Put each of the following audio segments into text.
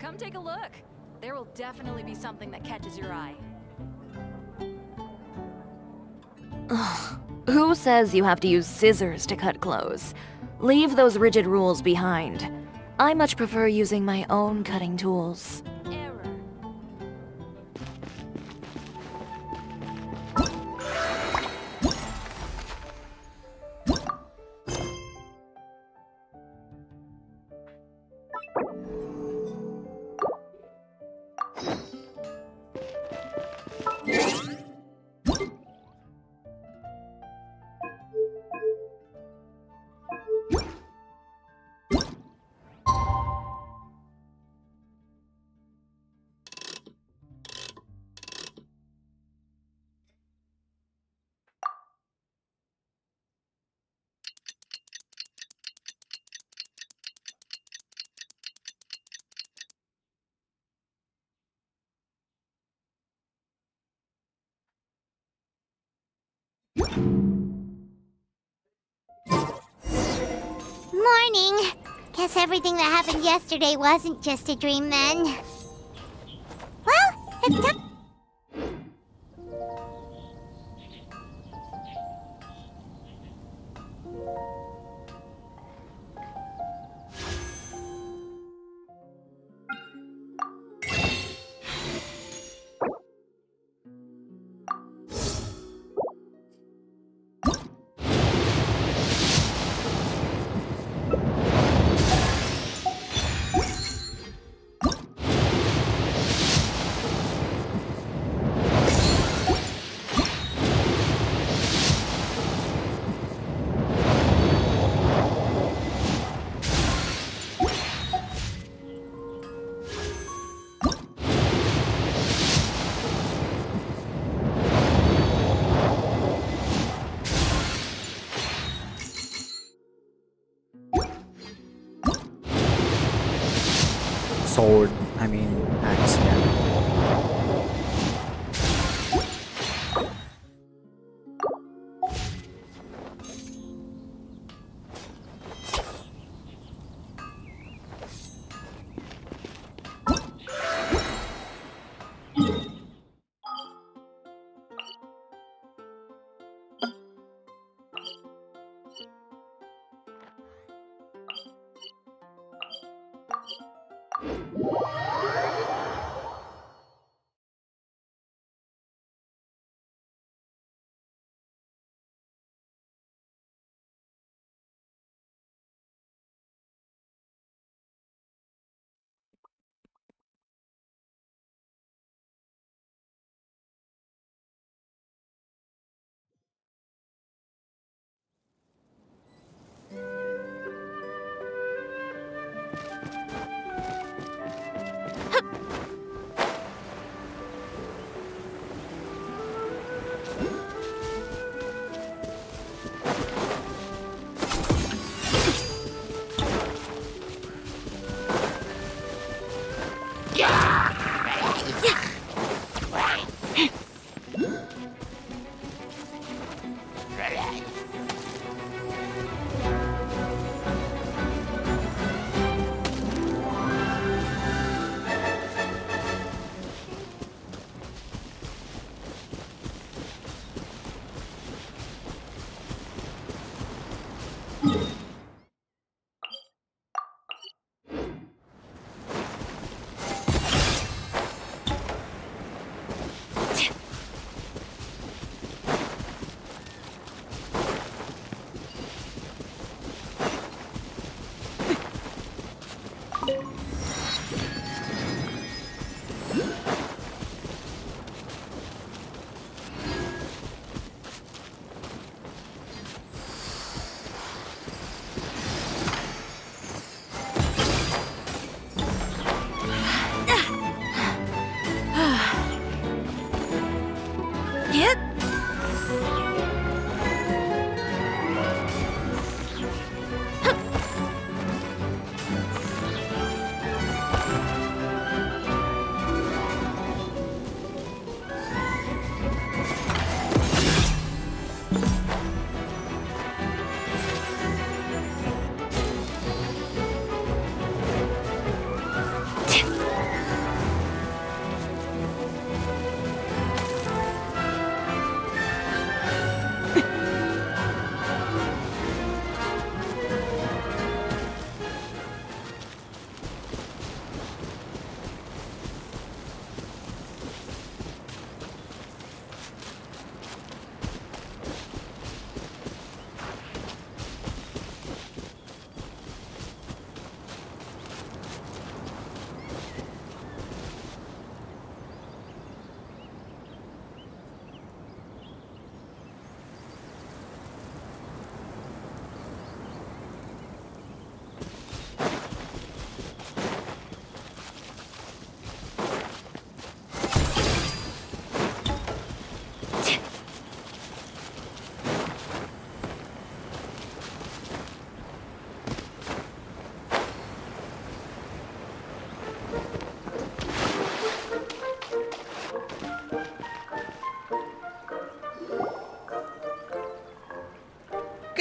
Come take a look. There will definitely be something that catches your eye. Who says you have to use scissors to cut clothes? Leave those rigid rules behind. I much prefer using my own cutting tools. Error. Morning. Guess everything that happened yesterday wasn't just a dream then. Well, it's time. Sword, I mean axe, yeah.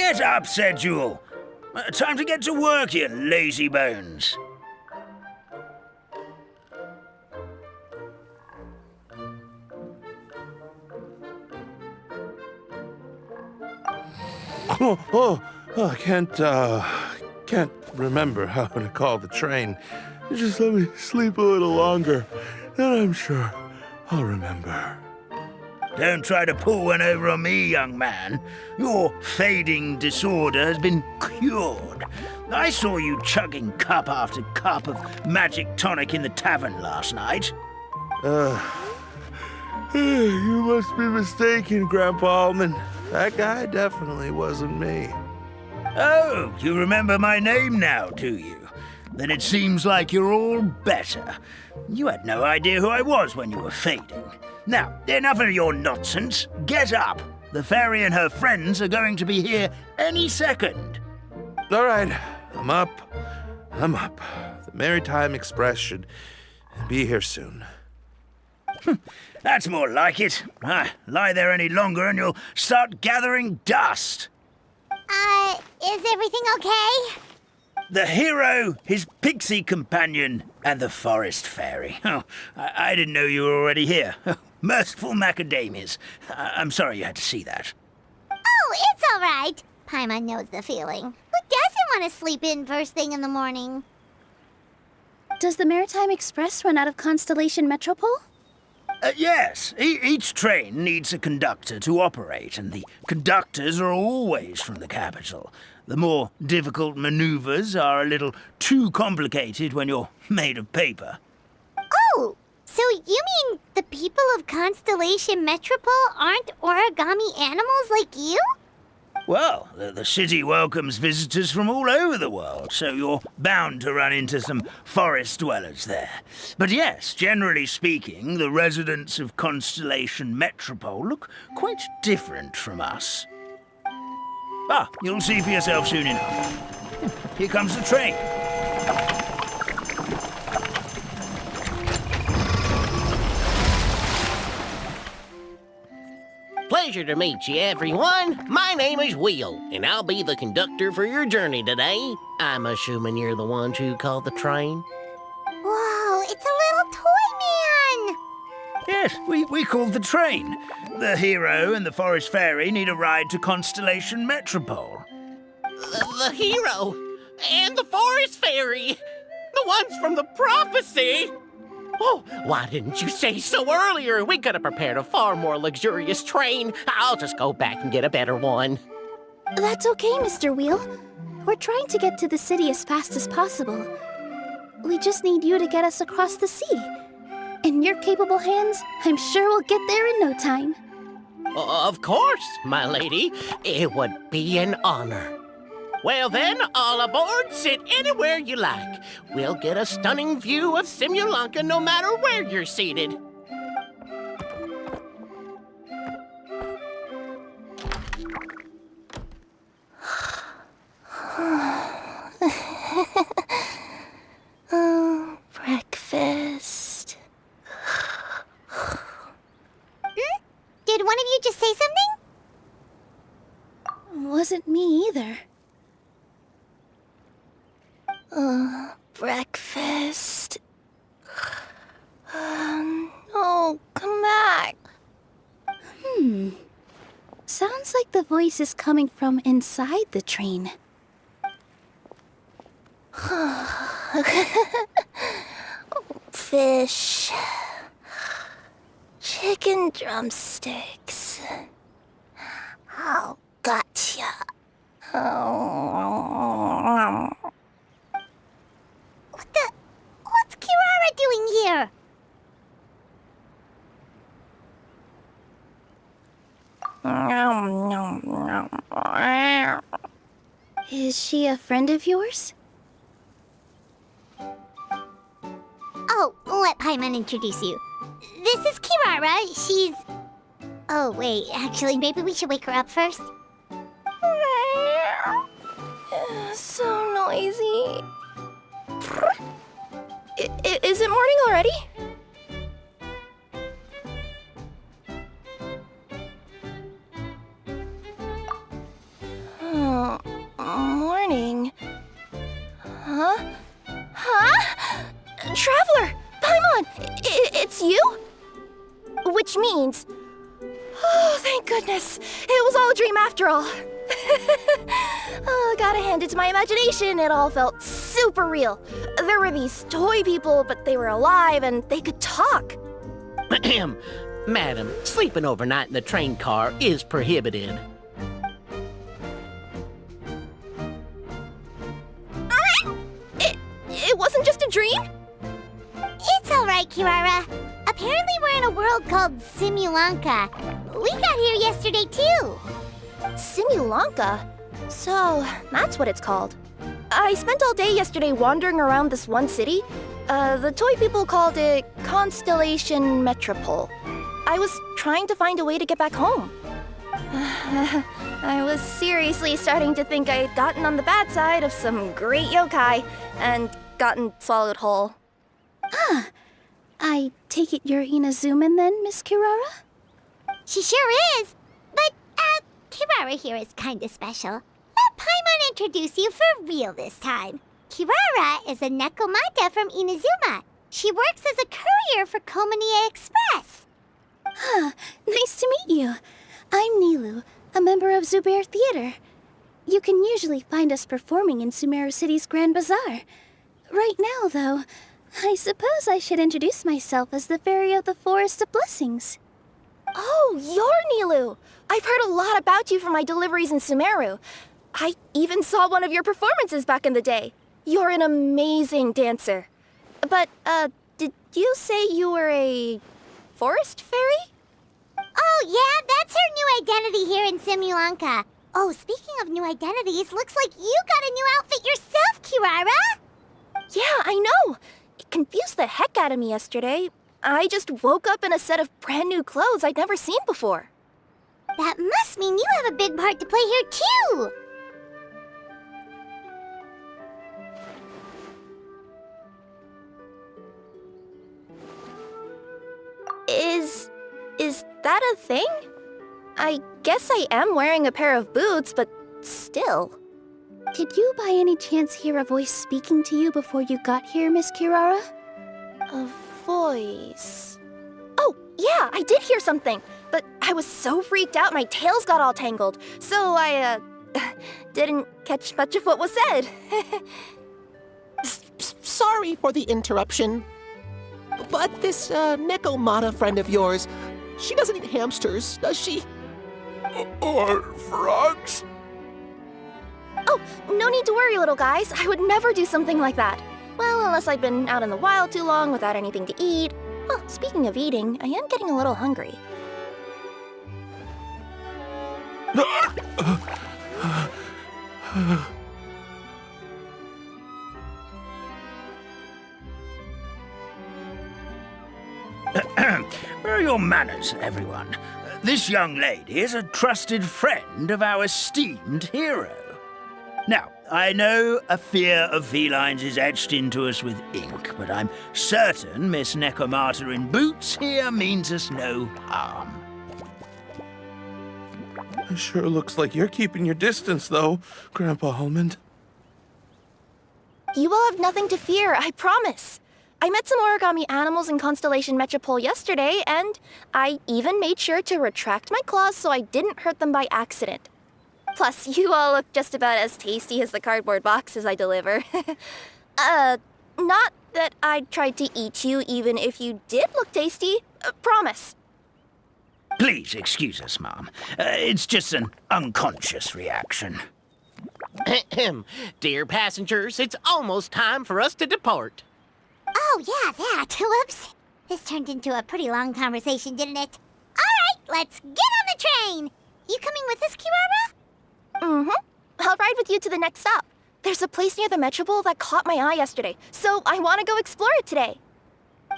Get up, said Jewel. Time to get to work, you lazy bones. I can't remember how to call the train. Just let me sleep a little longer, then I'm sure I'll remember. Don't try to pull one over on me, young man. Your fading disorder has been cured. I saw you chugging cup after cup of magic tonic in the tavern last night. You must be mistaken, Grandpa Almond. That guy definitely wasn't me. Oh, you remember my name now, do you? Then it seems like you're all better. You had no idea who I was when you were fading. Now, enough of your nonsense. Get up. The fairy and her friends are going to be here any second. All right, I'm up. The Maritime Express should be here soon. That's more like it. Lie there any longer and you'll start gathering dust. Is everything okay? The hero, his pixie companion, and the forest fairy. Oh, I didn't know you were already here. Merciful macadamias. I'm sorry you had to see that. Oh, it's all right. Paimon knows the feeling. Who doesn't want to sleep in first thing in the morning? Does the Maritime Express run out of Constellation Metropole? Yes, each train needs a conductor to operate, and the conductors are always from the capital. The more difficult maneuvers are a little too complicated when you're made of paper. Oh, so you mean the people of Constellation Metropole aren't origami animals like you? Well, the city welcomes visitors from all over the world, so you're bound to run into some forest dwellers there. But yes, generally speaking, the residents of Constellation Metropole look quite different from us. You'll see for yourself soon enough. Here comes the train. Pleasure to meet you, everyone. My name is Will, and I'll be the conductor for your journey today. I'm assuming you're the ones who called the train. Whoa, it's a little toy man! Yes, we called the train. The hero and the forest fairy need a ride to Constellation Metropole. The hero and the forest fairy, the ones from the prophecy. Oh, why didn't you say so earlier? We could have prepared a far more luxurious train. I'll just go back and get a better one. That's okay, Mr. Wheel. We're trying to get to the city as fast as possible. We just need you to get us across the sea. In your capable hands, I'm sure we'll get there in no time. Of course, my lady. It would be an honor. Well then, all aboard, sit anywhere you like. We'll get a stunning view of Simulanka no matter where you're seated. Breakfast. Did one of you just say something? Wasn't me either. Breakfast. No, come back. Sounds like the voice is coming from inside the train. Fish. Chicken drumsticks. Oh, gotcha. What's Kirara doing here? Is she a friend of yours? Oh, let Paimon introduce you. This is Kirara. She's... Oh, wait. Actually, maybe we should wake her up first. So noisy. Is it morning already? Morning. Huh? Huh? Traveler! Paimon! It's you? Which means... Oh, thank goodness. It was all a dream after all. Oh, gotta hand it to my imagination. It all felt super real. There were these toy people, but they were alive and they could talk. Madam, sleeping overnight in the train car is prohibited. It wasn't just a dream? It's all right, Kirara. Apparently we're in a world called Simulanka. We got here yesterday, too. Simulanka? So, that's what it's called. I spent all day yesterday wandering around this one city. The toy people called it Constellation Metropole. I was trying to find a way to get back home. I was seriously starting to think I had gotten on the bad side of some great yokai and gotten swallowed whole. Ah, I take it you're Inazuman then, Miss Kirara? She sure is. But, Kirara here is kinda special. Let Paimon introduce you for real this time. Kirara is a Nekomata from Inazuma. She works as a courier for Komanie Express. Huh, nice to meet you. I'm Nilu, a member of Zubair Theater. You can usually find us performing in Sumeru City's Grand Bazaar. Right now, though, I suppose I should introduce myself as the Fairy of the Forest of Blessings. Oh, you're Nilu! I've heard a lot about you from my deliveries in Sumeru. I even saw one of your performances back in the day. You're an amazing dancer. But, did you say you were a forest fairy? Oh, yeah, that's her new identity here in Simulanka. Oh, speaking of new identities, looks like you got a new outfit yourself, Kirara! Yeah, I know. It confused the heck out of me yesterday. I just woke up in a set of brand new clothes I'd never seen before. That must mean you have a big part to play here, too! Is that a thing? I guess I am wearing a pair of boots, but still. Did you by any chance hear a voice speaking to you before you got here, Miss Kirara? A voice... Oh, yeah, I did hear something, but I was so freaked out my tails got all tangled, so I, didn't catch much of what was said. Sorry for the interruption. But this, Nekomata friend of yours, she doesn't eat hamsters, does she? Or frogs? Oh, no need to worry, little guys. I would never do something like that. Well, unless I've been out in the wild too long without anything to eat. Well, speaking of eating, I am getting a little hungry. Where are your manners, everyone? This young lady is a trusted friend of our esteemed hero. Now, I know a fear of felines is etched into us with ink, but I'm certain Miss Nekomata in boots here means us no harm. It sure looks like you're keeping your distance, though, Grandpa Almond. You will have nothing to fear, I promise. I met some origami animals in Constellation Metropole yesterday, and I even made sure to retract my claws so I didn't hurt them by accident. Plus, you all look just about as tasty as the cardboard boxes I deliver. Not that I'd try to eat you even if you did look tasty. Promise. Please excuse us, Mom. It's just an unconscious reaction. Dear passengers, it's almost time for us to depart. Oh, yeah, that. Whoops. This turned into a pretty long conversation, didn't it? All right, let's get on the train. You coming with us, Kirara? I'll ride with you to the next stop. There's a place near the Metropole that caught my eye yesterday, so I want to go explore it today.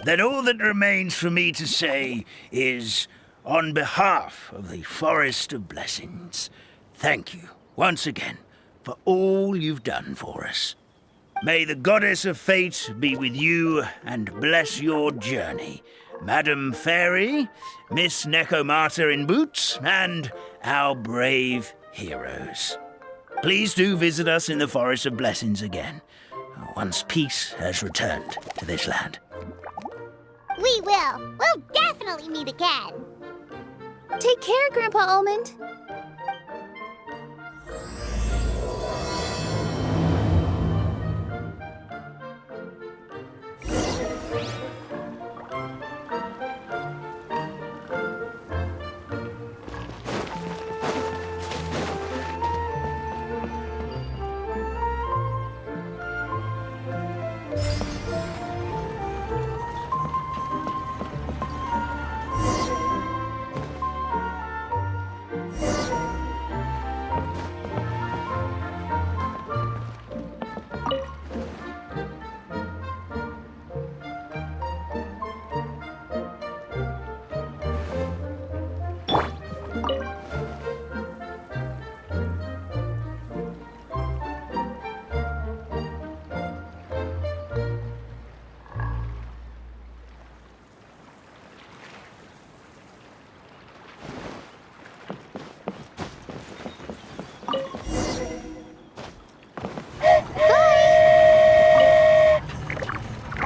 Then all that remains for me to say is, on behalf of the Forest of Blessings, thank you once again for all you've done for us. May the goddess of fate be with you and bless your journey, Madam Fairy, Miss Nekomata in boots, and our brave heroes. Please do visit us in the Forest of Blessings again, once peace has returned to this land. We will. We'll definitely meet again. Take care, Grandpa Almond.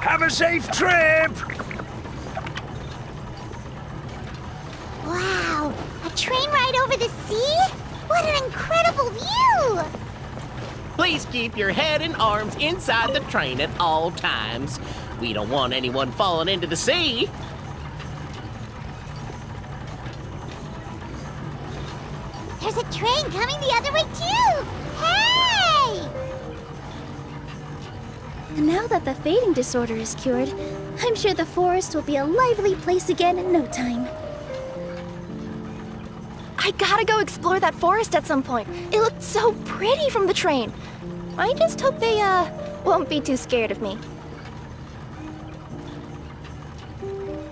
Have a safe trip! Wow, a train ride over the sea? What an incredible view! Please keep your head and arms inside the train at all times. We don't want anyone falling into the sea. There's a train coming the other way too! Hey! And now that the fading disorder is cured, I'm sure the forest will be a lively place again in no time. I gotta go explore that forest at some point. It looked so pretty from the train. I just hope they, won't be too scared of me.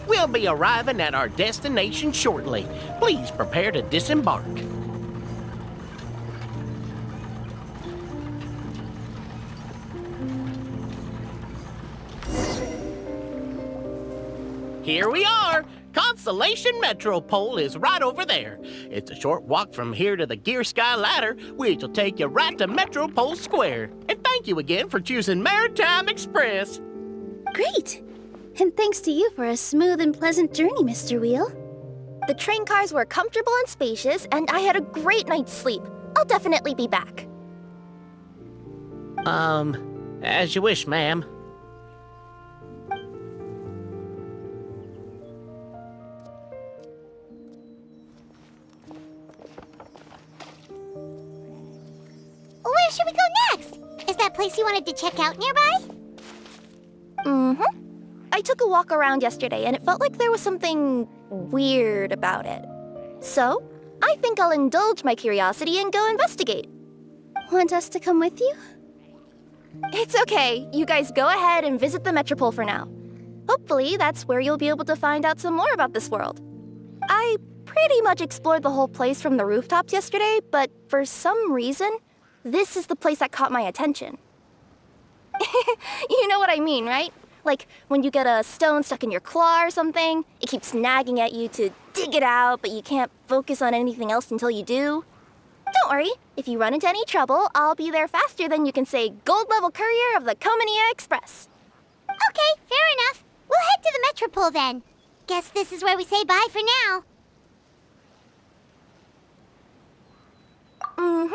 We'll be arriving at our destination shortly. Please prepare to disembark. Here we are! Constellation Metropole is right over there. It's a short walk from here to the Gear Sky Ladder, which will take you right to Metropole Square. And thank you again for choosing Maritime Express. Great! And thanks to you for a smooth and pleasant journey, Mr. Wheel. The train cars were comfortable and spacious, and I had a great night's sleep. I'll definitely be back. As you wish, ma'am. Where should we go next? Is that place you wanted to check out nearby? Mm-hmm. I took a walk around yesterday, and it felt like there was something weird about it. So, I think I'll indulge my curiosity and go investigate. Want us to come with you? It's okay. You guys go ahead and visit the Metropole for now. Hopefully, that's where you'll be able to find out some more about this world. I pretty much explored the whole place from the rooftops yesterday, but for some reason, this is the place that caught my attention. You know what I mean, right? Like when you get a stone stuck in your claw or something, it keeps nagging at you to dig it out, but you can't focus on anything else until you do. Don't worry, if you run into any trouble, I'll be there faster than you can say gold-level courier of the Comania Express. Okay, fair enough. We'll head to the Metropole then. Guess this is where we say bye for now. Mm-hmm.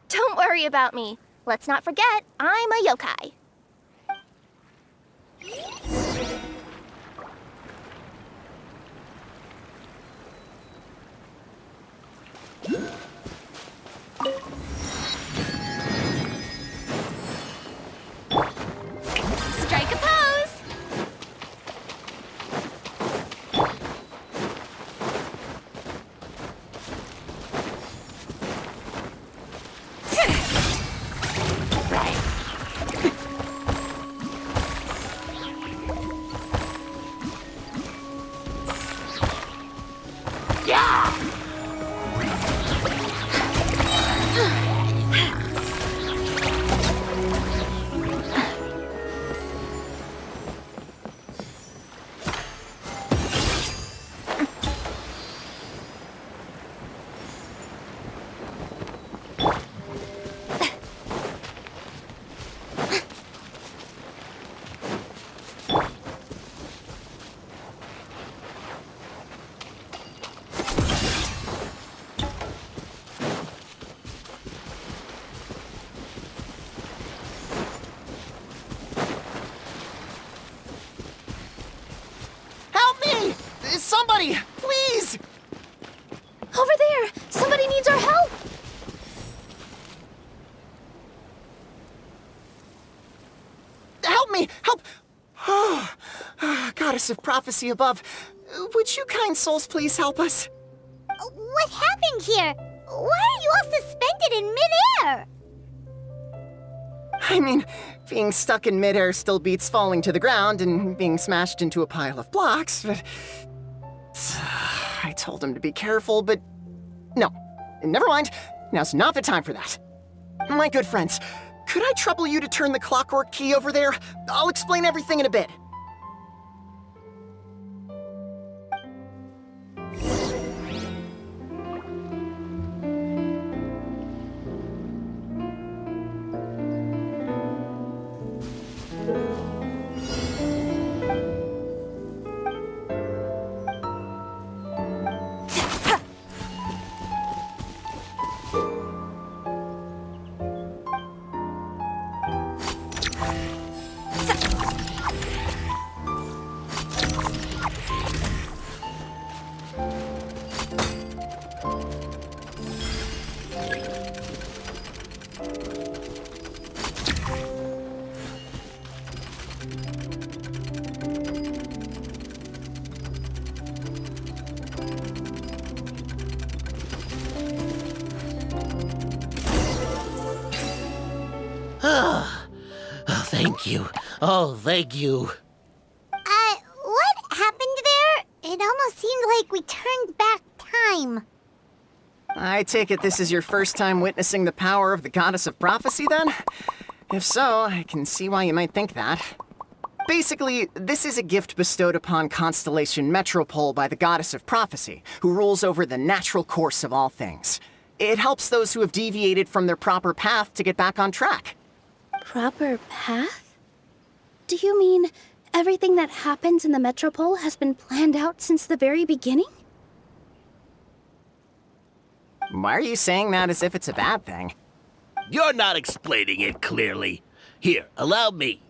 Don't worry about me. Let's not forget, I'm a yokai. Strike a pose! Somebody, please! Over there! Somebody needs our help! Help me! Help! Oh, Goddess of Prophecy above, would you kind souls please help us? What happened here? Why are you all suspended in midair? I mean, being stuck in midair still beats falling to the ground and being smashed into a pile of blocks, but... I told him to be careful, but... No, never mind. Now's not the time for that. My good friends, could I trouble you to turn the clockwork key over there? I'll explain everything in a bit. Thank you. Oh, thank you. What happened there? It almost seemed like we turned back time. I take it this is your first time witnessing the power of the Goddess of Prophecy, then? If so, I can see why you might think that. Basically, this is a gift bestowed upon Constellation Metropole by the Goddess of Prophecy, who rules over the natural course of all things. It helps those who have deviated from their proper path to get back on track. Proper path? Do you mean everything that happens in the Metropole has been planned out since the very beginning? Why are you saying that as if it's a bad thing? You're not explaining it clearly. Here, allow me.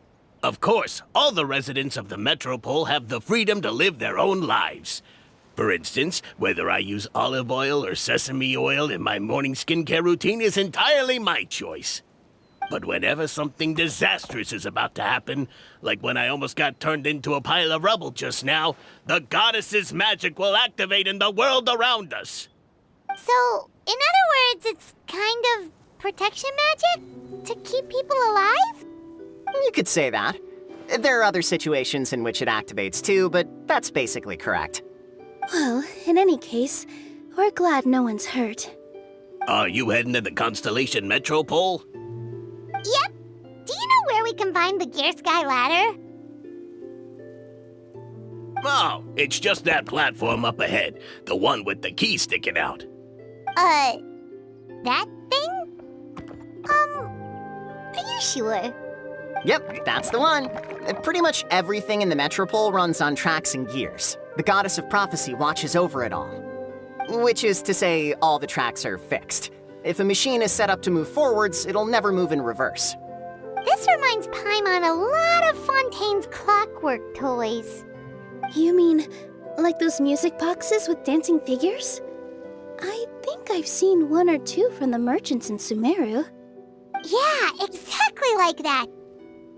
Of course, all the residents of the Metropole have the freedom to live their own lives. For instance, whether I use olive oil or sesame oil in my morning skincare routine is entirely my choice. But whenever something disastrous is about to happen, like when I almost got turned into a pile of rubble just now, the goddess's magic will activate in the world around us. So, in other words, it's kind of protection magic? To keep people alive? You could say that. There are other situations in which it activates too, but that's basically correct. Well, in any case, we're glad no one's hurt. Are you heading to the Constellation Metropole? Yep. Do you know where we can find the Gear Sky Ladder? Oh, it's just that platform up ahead. The one with the key sticking out. That thing? Are you sure? Yep, that's the one. Pretty much everything in the Metropole runs on tracks and gears. The Goddess of Prophecy watches over it all. Which is to say, all the tracks are fixed. If a machine is set up to move forwards, it'll never move in reverse. This reminds Paimon a lot of Fontaine's clockwork toys. You mean, like those music boxes with dancing figures? I think I've seen one or two from the merchants in Sumeru. Yeah, exactly like that.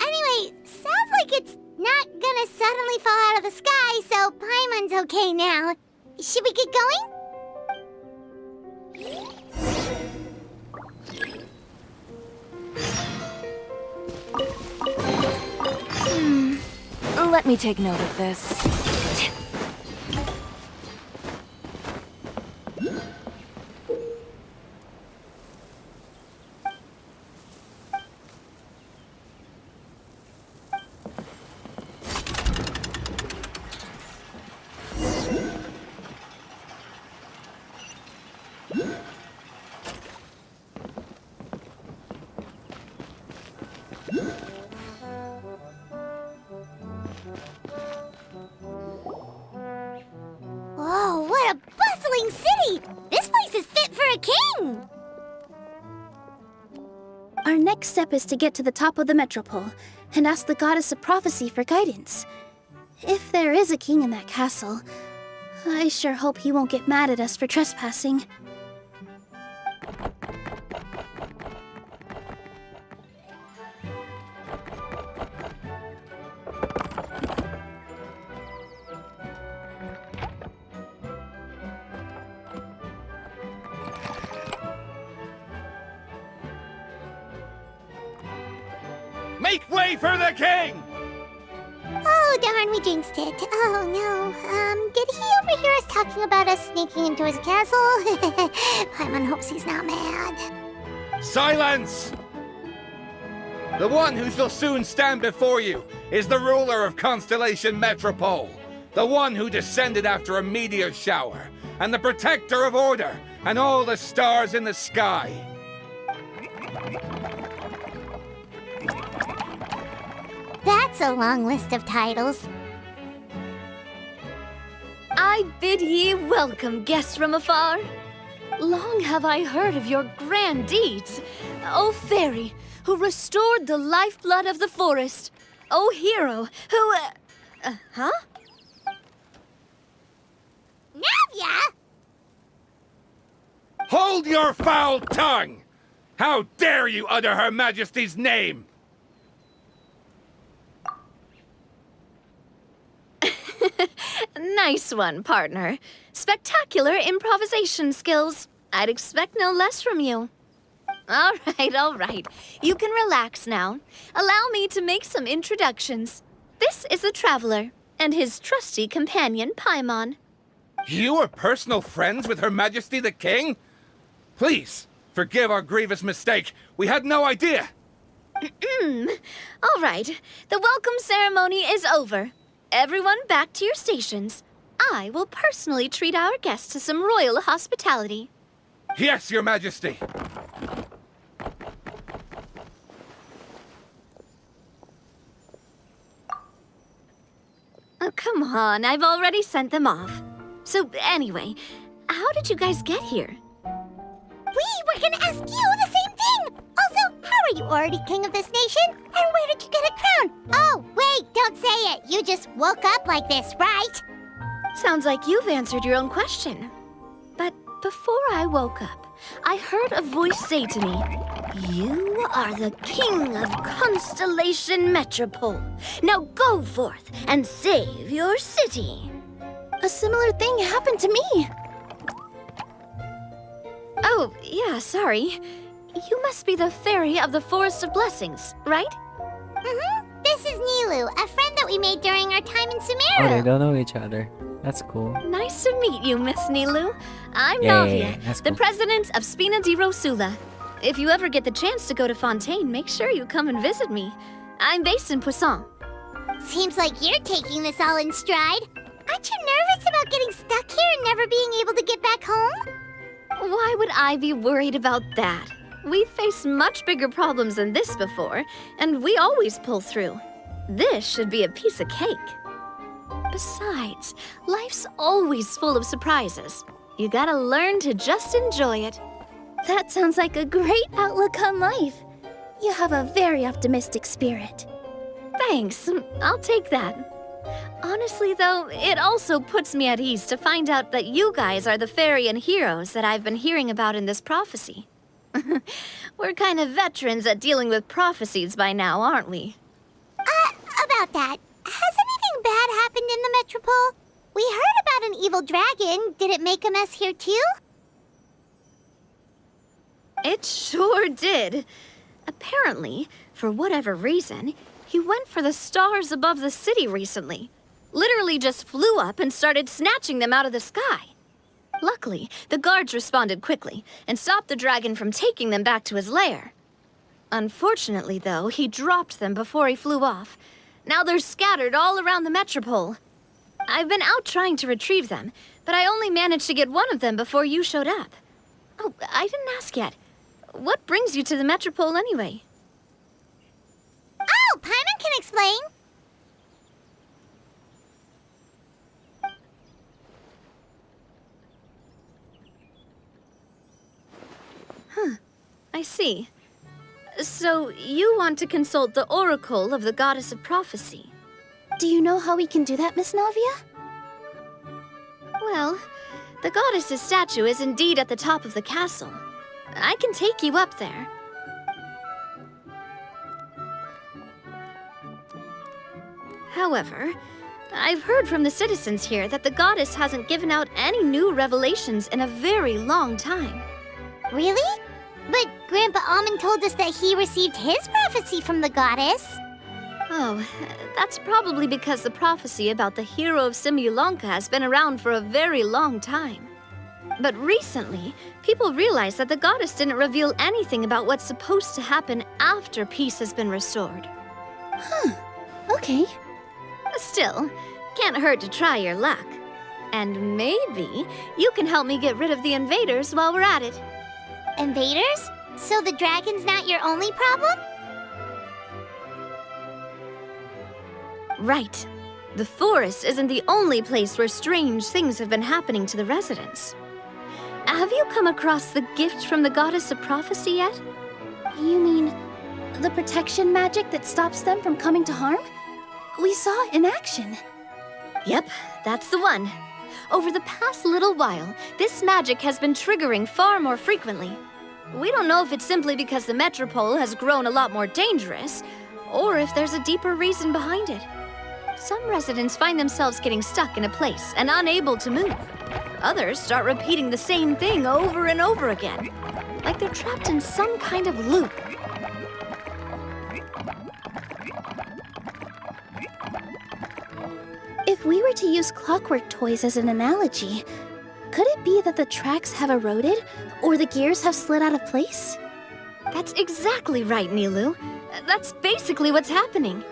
Anyway, sounds like it's not gonna suddenly fall out of the sky, so Paimon's okay now. Should we get going? Let me take note of this. Whoa, what a bustling city! This place is fit for a king! Our next step is to get to the top of the Metropole and ask the Goddess of Prophecy for guidance. If there is a king in that castle, I sure hope he won't get mad at us for trespassing. Make way for the king! Oh, darn, we jinxed it. Oh, no. Did he overhear us talking about us sneaking into his castle? Paimon hopes he's not mad. Silence! The one who shall soon stand before you is the ruler of Constellation Metropole, the one who descended after a meteor shower, and the protector of order and all the stars in the sky. That's a long list of titles. I bid ye welcome, guests from afar. Long have I heard of your grand deeds, O fairy, who restored the lifeblood of the forest, O hero, who, huh? Navia! Hold your foul tongue! How dare you utter Her Majesty's name! Nice one, partner. Spectacular improvisation skills. I'd expect no less from you. All right. You can relax now. Allow me to make some introductions. This is the Traveler, and his trusty companion, Paimon. You are personal friends with Her Majesty the King? Please, forgive our grievous mistake. We had no idea. All right. The welcome ceremony is over. Everyone back to your stations. I will personally treat our guests to some royal hospitality. Yes, Your Majesty. Oh, come on. I've already sent them off. So, anyway, how did you guys get here? We were gonna ask you the same thing! Also, how are you already king of this nation? And where did you get a crown? Oh, wait, don't say it. You just woke up like this, right? Sounds like you've answered your own question. But before I woke up, I heard a voice say to me, "You are the king of Constellation Metropole. Now go forth and save your city." A similar thing happened to me. Oh, yeah, sorry. You must be the fairy of the Forest of Blessings, right? This is Nilu, a friend that we made during our time in Oh, Sumeru. they don't know each other. That's cool. Nice to meet you, Miss Nilu. I'm Yeah, Navia, that's the cool. president of Spina di Rosula. If you ever get the chance to go to Fontaine, make sure you come and visit me. I'm based in Poisson. Seems like you're taking this all in stride. Aren't you nervous about getting stuck here and never being able to get back home? Why would I be worried about that? We've faced much bigger problems than this before, and we always pull through. This should be a piece of cake. Besides, life's always full of surprises. You gotta learn to just enjoy it. That sounds like a great outlook on life. You have a very optimistic spirit. Thanks, I'll take that. Honestly, though, it also puts me at ease to find out that you guys are the fairy and heroes that I've been hearing about in this prophecy. We're kind of veterans at dealing with prophecies by now, aren't we? About that, has anything bad happened in the Metropole? We heard about an evil dragon. Did it make a mess here too? It sure did. Apparently, for whatever reason, he went for the stars above the city recently. Literally just flew up and started snatching them out of the sky. Luckily, the guards responded quickly and stopped the dragon from taking them back to his lair. Unfortunately, though, he dropped them before he flew off. Now they're scattered all around the Metropole. I've been out trying to retrieve them, but I only managed to get one of them before you showed up. Oh, I didn't ask yet. What brings you to the Metropole anyway? Oh, Paimon can explain. I see. So, you want to consult the Oracle of the Goddess of Prophecy? Do you know how we can do that, Miss Navia? Well, the goddess's statue is indeed at the top of the castle. I can take you up there. However, I've heard from the citizens here that the goddess hasn't given out any new revelations in a very long time. Really? But Grandpa Almond told us that he received his prophecy from the goddess. Oh, that's probably because the prophecy about the hero of Simulanka has been around for a very long time. But recently, people realized that the goddess didn't reveal anything about what's supposed to happen after peace has been restored. Okay. Still, can't hurt to try your luck. And maybe you can help me get rid of the invaders while we're at it. Invaders? So the dragon's not your only problem? Right. The forest isn't the only place where strange things have been happening to the residents. Have you come across the gift from the goddess of prophecy yet? You mean the protection magic that stops them from coming to harm? We saw it in action. Yep, that's the one. Over the past little while, this magic has been triggering far more frequently. We don't know if it's simply because the metropole has grown a lot more dangerous, or if there's a deeper reason behind it. Some residents find themselves getting stuck in a place and unable to move. Others start repeating the same thing over and over again, like they're trapped in some kind of loop. If we were to use clockwork toys as an analogy, could it be that the tracks have eroded or the gears have slid out of place? That's exactly right, Nilu. That's basically what's happening.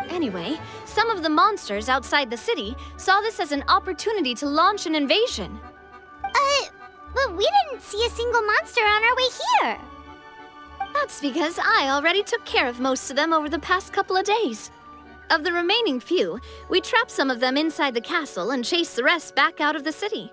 Anyway, some of the monsters outside the city saw this as an opportunity to launch an invasion. But we didn't see a single monster on our way here. That's because I already took care of most of them over the past couple of days. Of the remaining few, we trapped some of them inside the castle and chased the rest back out of the city.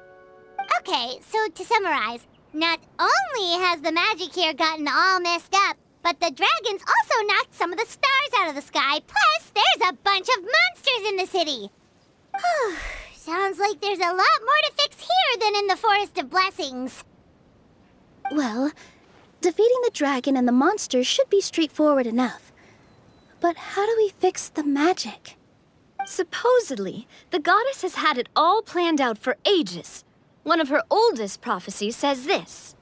Okay, so to summarize, not only has the magic here gotten all messed up, but the dragons also knocked some of the stars out of the sky, plus there's a bunch of monsters in the city. Sounds like there's a lot more to fix here than in the Forest of Blessings. Well, defeating the dragon and the monsters should be straightforward enough. But how do we fix the magic? Supposedly, the goddess has had it all planned out for ages. One of her oldest prophecies says this: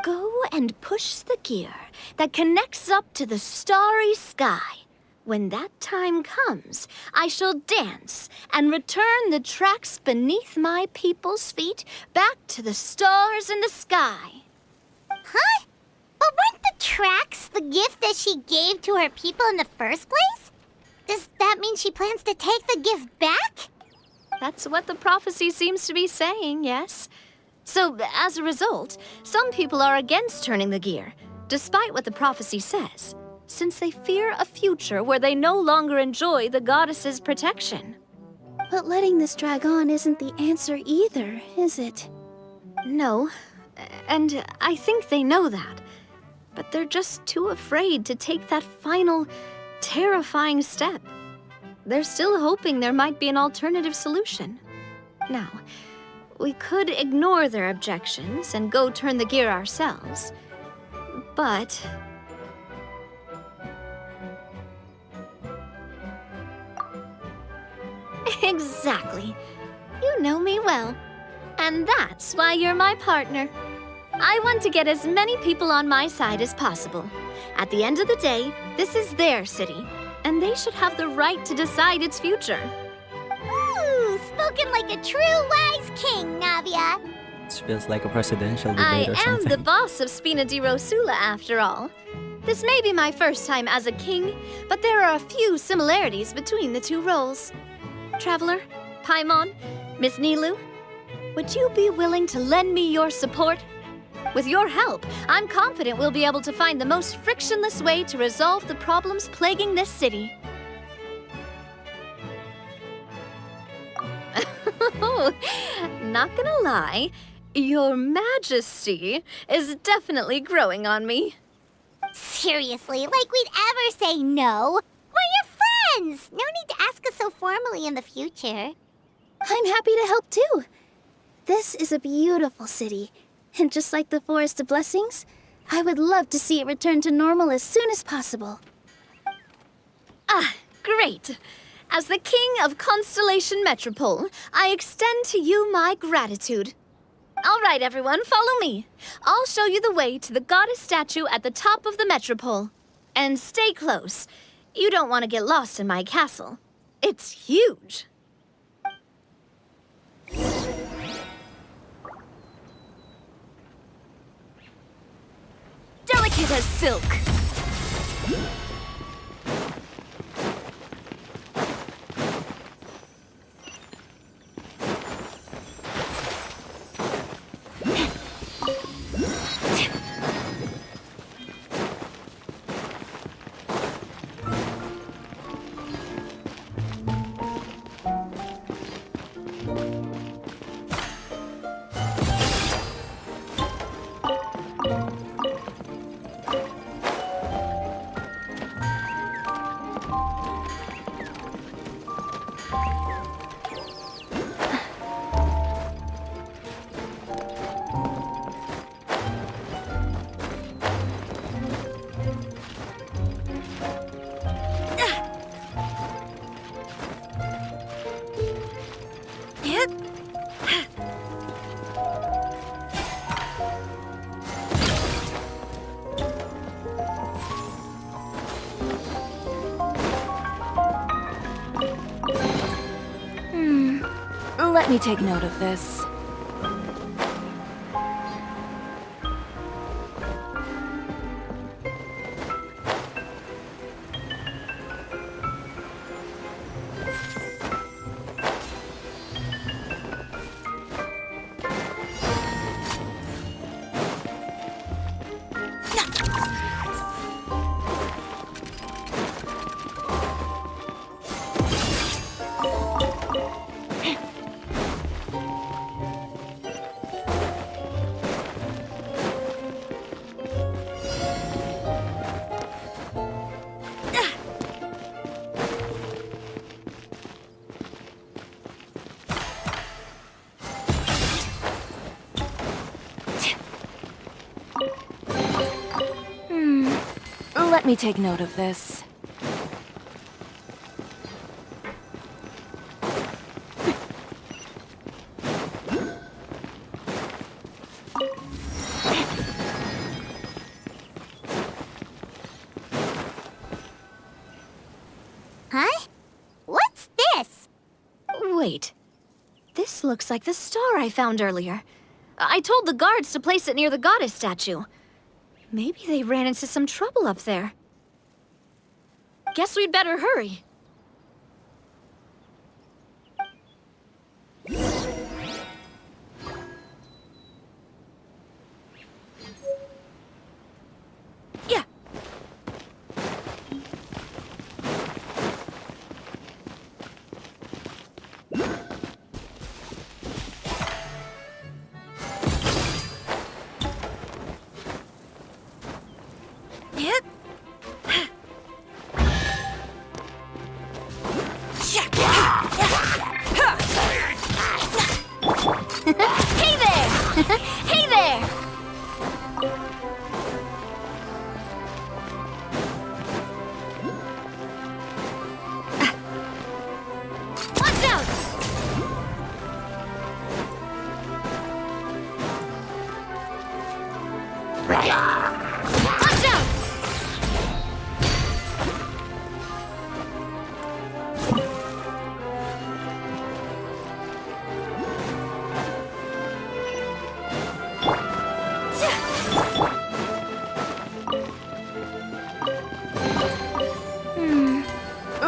"Go and push the gear that connects up to the starry sky. When that time comes, I shall dance and return the tracks beneath my people's feet back to the stars in the sky." Huh? But weren't the tracks the gift that she gave to her people in the first place? Does that mean she plans to take the gift back? That's what the prophecy seems to be saying, yes. So, as a result, some people are against turning the gear, despite what the prophecy says, since they fear a future where they no longer enjoy the goddess's protection. But letting this drag on isn't the answer either, is it? No, and I think they know that. But they're just too afraid to take that final, terrifying step. They're still hoping there might be an alternative solution. Now, we could ignore their objections and go turn the gear ourselves. But... Exactly. You know me well. And that's why you're my partner. I want to get as many people on my side as possible. At the end of the day, this is their city, and they should have the right to decide its future. Ooh, spoken like a true wise king, Navia. This feels like a presidential debate I or am something. the boss of Spina di Rosula, after all. This may be my first time as a king, but there are a few similarities between the two roles. Traveler, Paimon, Miss Nilu, would you be willing to lend me your support? With your help, I'm confident we'll be able to find the most frictionless way to resolve the problems plaguing this city. Not gonna lie, Your Majesty is definitely growing on me. Seriously, like we'd ever say no. We're your friends. No need to ask us so formally in the future. I'm happy to help too. This is a beautiful city. And just like the Forest of Blessings, I would love to see it return to normal as soon as possible. Ah, great. As the king of Constellation Metropole, I extend to you my gratitude. All right, everyone, follow me. I'll show you the way to the goddess statue at the top of the Metropole. And stay close. You don't want to get lost in my castle. It's huge. Delicate as silk. Let me take note of this. Let me take note of this. Huh? What's this? Wait. This looks like the star I found earlier. I told the guards to place it near the goddess statue. Maybe they ran into some trouble up there. Guess we'd better hurry. Yeah. Hey there! Hey there! Watch out! Watch out!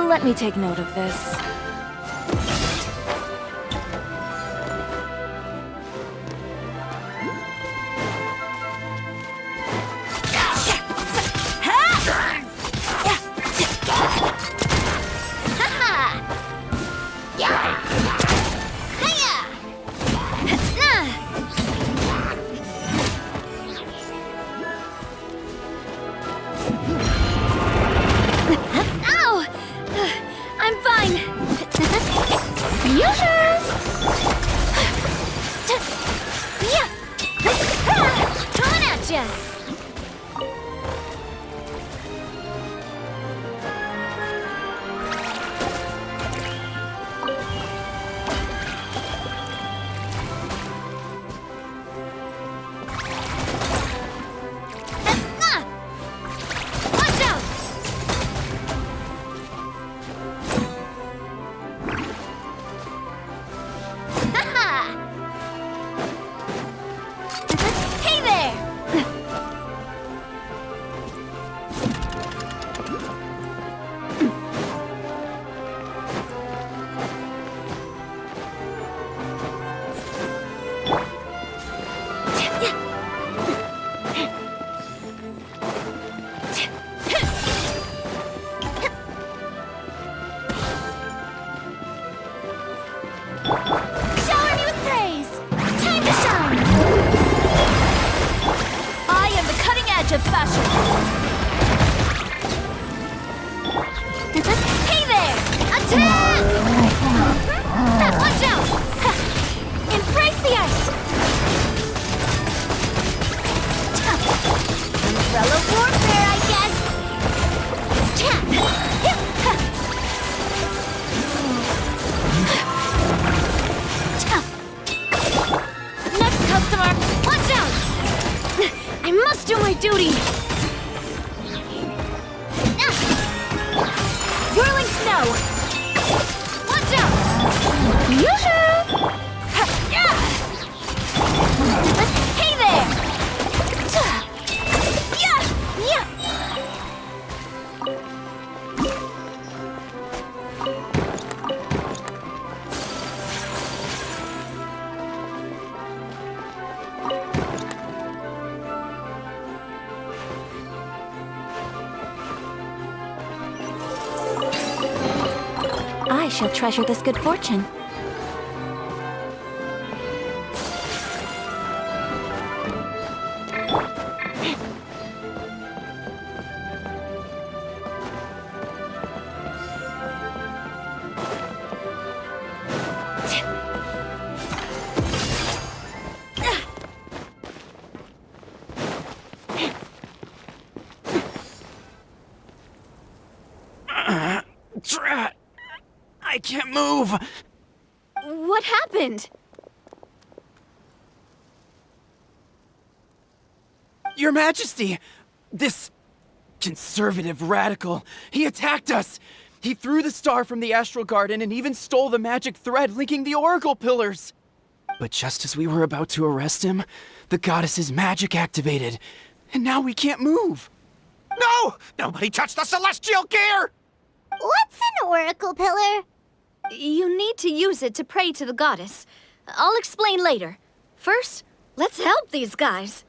Let me take note of this. Ow! I'm fine. Watch out! Embrace the ice! Umbrella warfare, I guess. Next customer, watch out! I must do my duty. Whirling snow. Watch out! Yoo-hoo! Hey there! I shall treasure this good fortune. Drat! I can't move! What happened? Your Majesty! This conservative radical, he attacked us! He threw the star from the Astral Garden and even stole the magic thread linking the Oracle Pillars! But just as we were about to arrest him, the goddess's magic activated, and now we can't move! No! Nobody touch the celestial gear! What's an oracle pillar? You need to use it to pray to the goddess. I'll explain later. First, let's help these guys.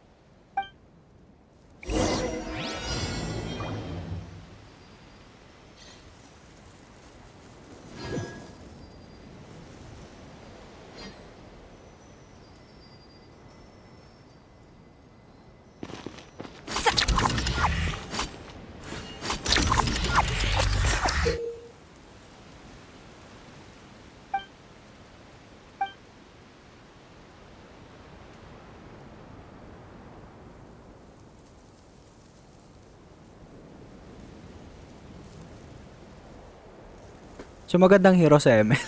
So magandang hero sa ML.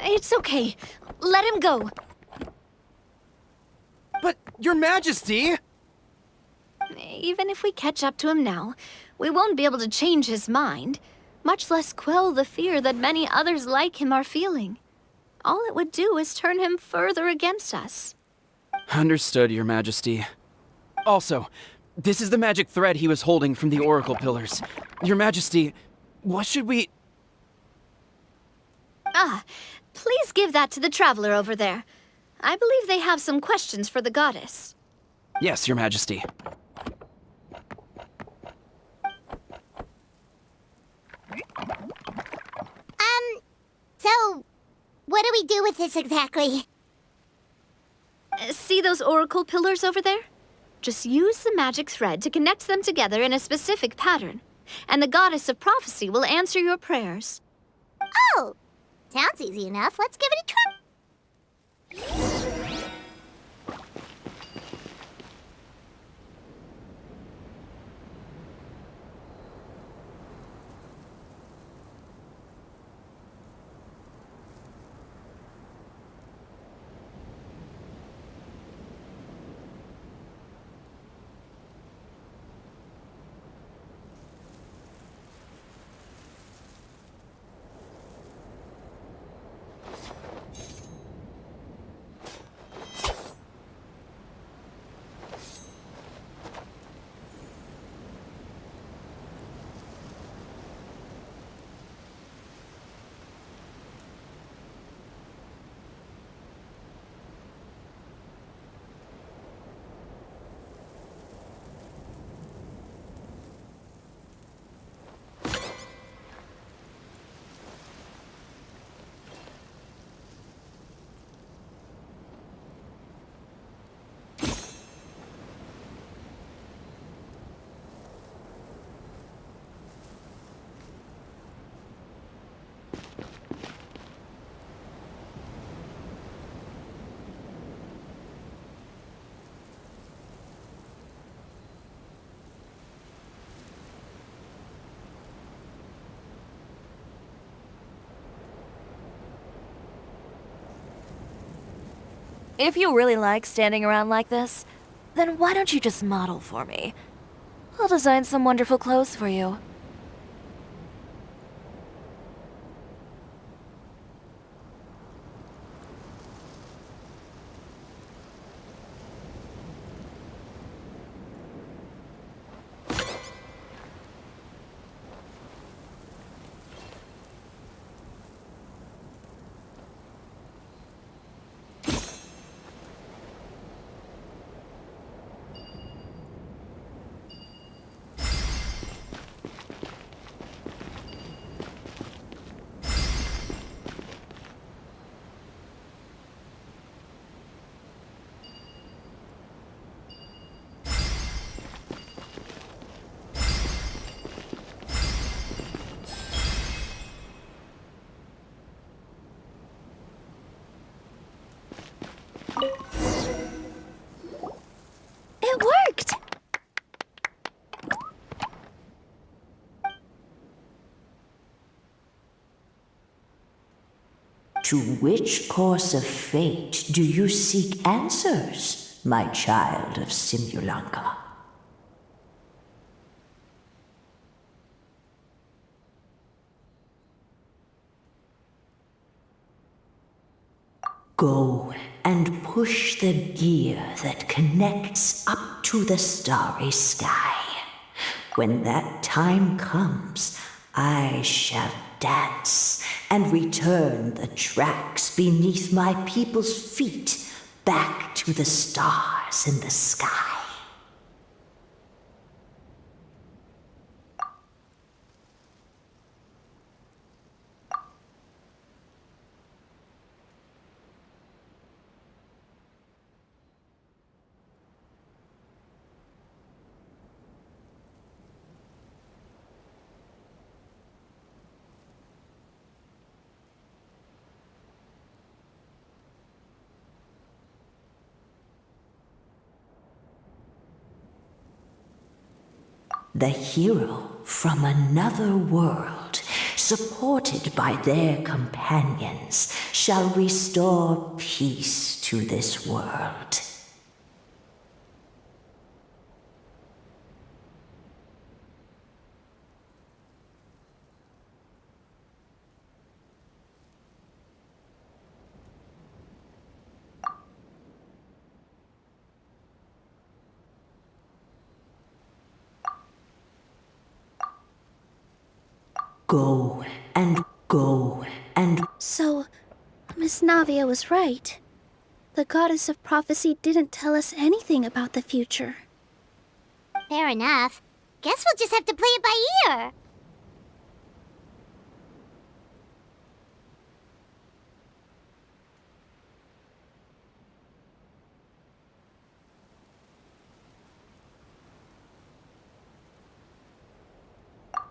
It's okay. Let him go. But, Your Majesty! Even if we catch up to him now, we won't be able to change his mind, much less quell the fear that many others like him are feeling. All it would do is turn him further against us. Understood, Your Majesty. Also, this is the magic thread he was holding from the Oracle Pillars. Your Majesty, what should we... Please give that to the traveler over there. I believe they have some questions for the goddess. Yes, Your Majesty. So, what do we do with this exactly? See those oracle pillars over there? Just use the magic thread to connect them together in a specific pattern, and the goddess of prophecy will answer your prayers. Oh, sounds easy enough. Let's give it a try. If you really like standing around like this, then why don't you just model for me? I'll design some wonderful clothes for you. It worked! To which course of fate do you seek answers, my child of Simulanka? Go and push the gear that connects up to the starry sky. When that time comes, I shall dance and return the tracks beneath my people's feet back to the stars in the sky. The hero from another world, supported by their companions, shall restore peace to this world. Go and So, Miss Navia was right. The goddess of prophecy didn't tell us anything about the future. Fair enough. Guess we'll just have to play it by ear.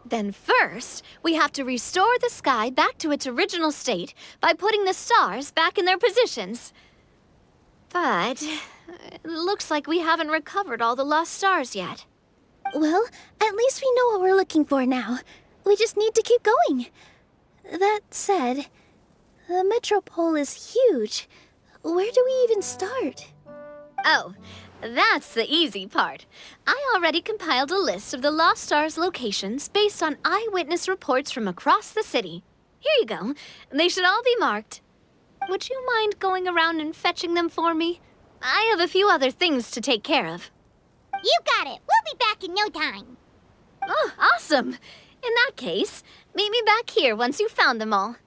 Then first, we have to restore the sky back to its original state by putting the stars back in their positions. But it looks like we haven't recovered all the lost stars yet. Well, at least we know what we're looking for now. We just need to keep going. That said, the metropole is huge. Where do we even start? Oh, that's the easy part. I already compiled a list of the Lost Stars locations based on eyewitness reports from across the city. Here you go. They should all be marked. Would you mind going around and fetching them for me? I have a few other things to take care of. You got it. We'll be back in no time. Oh, awesome. In that case, meet me back here once you've found them all.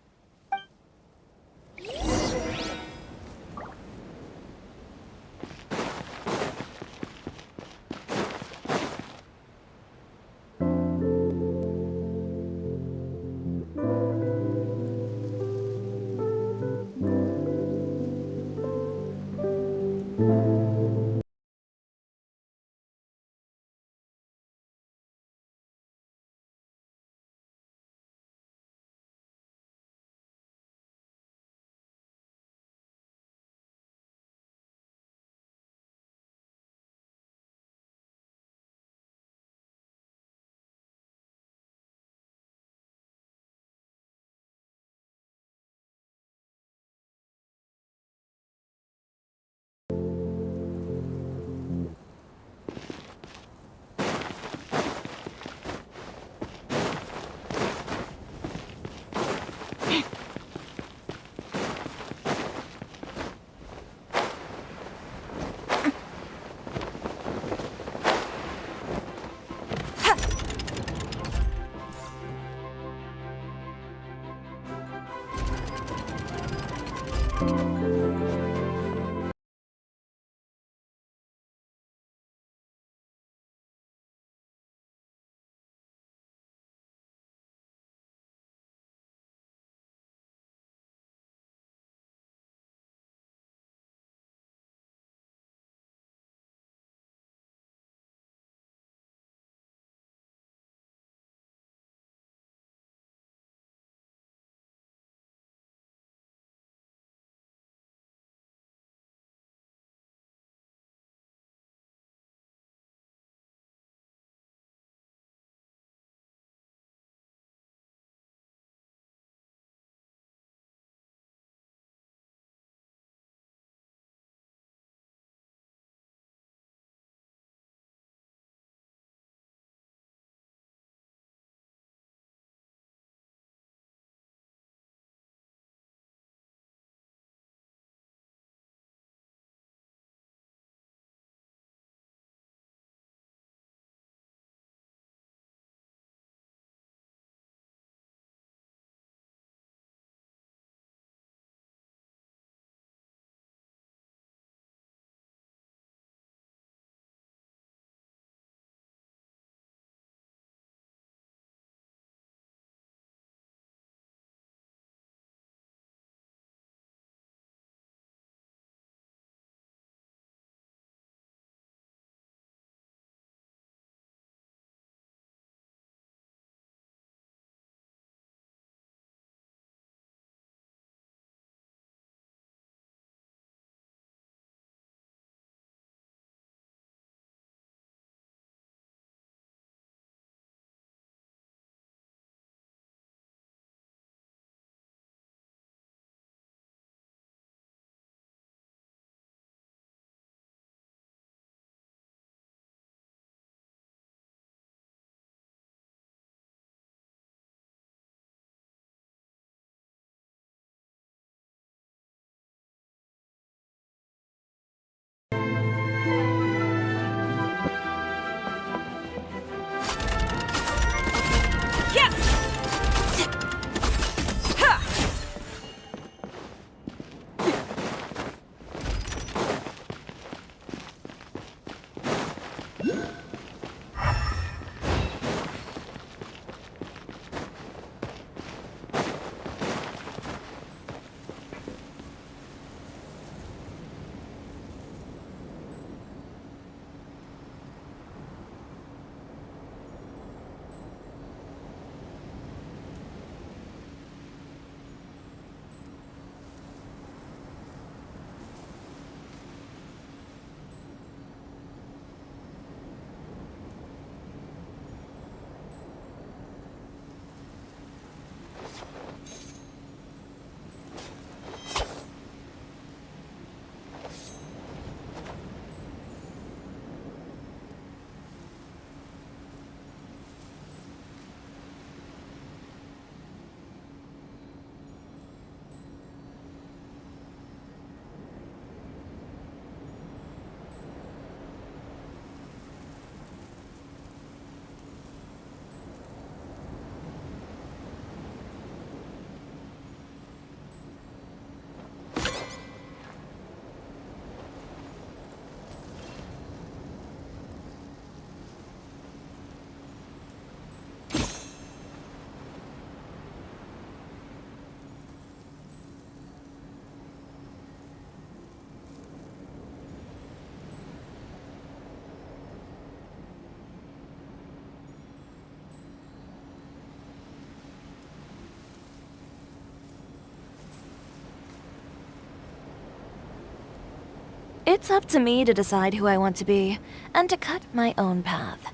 It's up to me to decide who I want to be, and to cut my own path.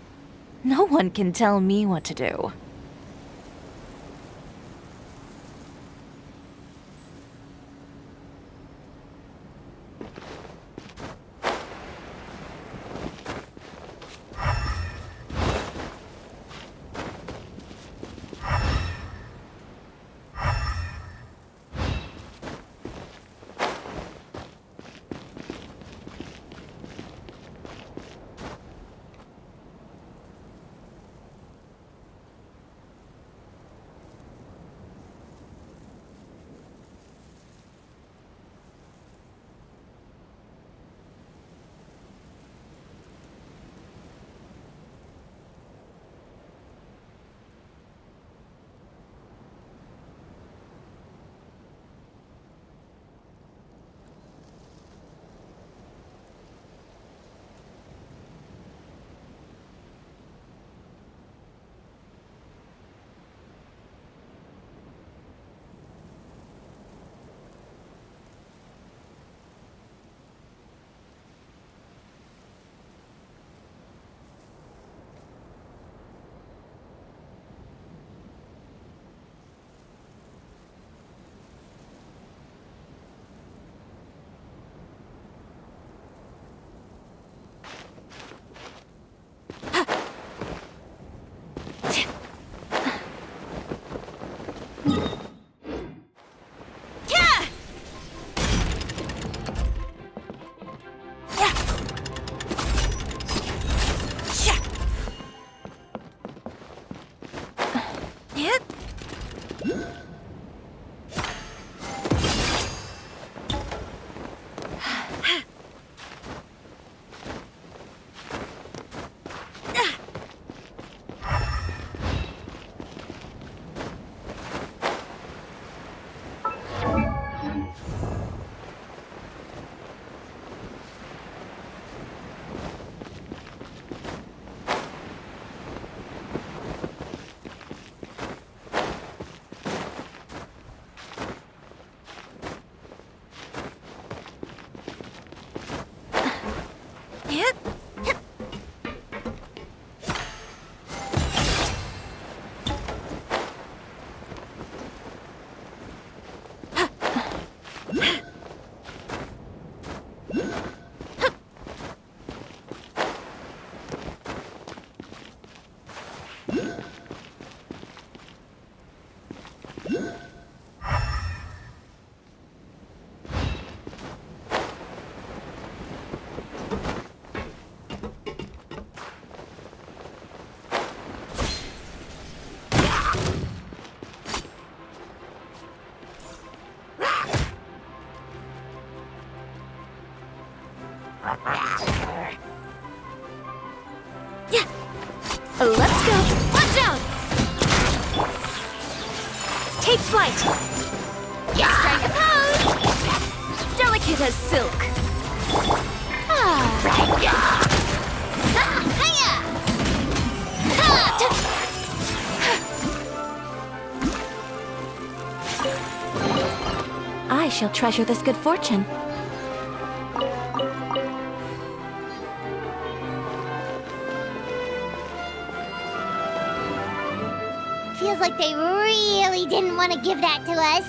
No one can tell me what to do. Let's go! Watch out! Take flight! Strike a pose! Delicate as silk. I shall treasure this good fortune. Feels like they really didn't want to give that to us.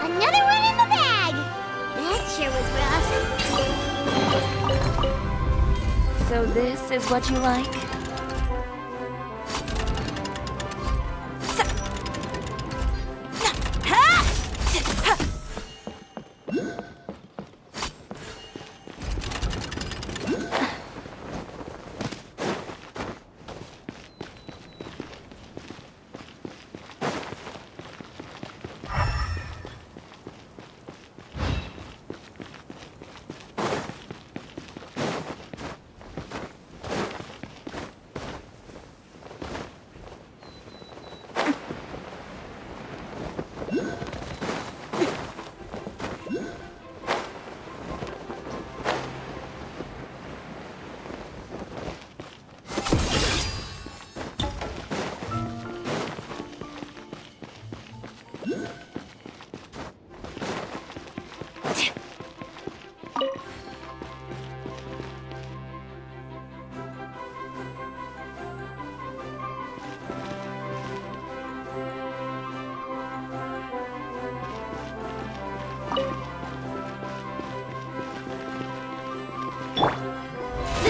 Another one in the bag! That sure was rough. So this is what you like? The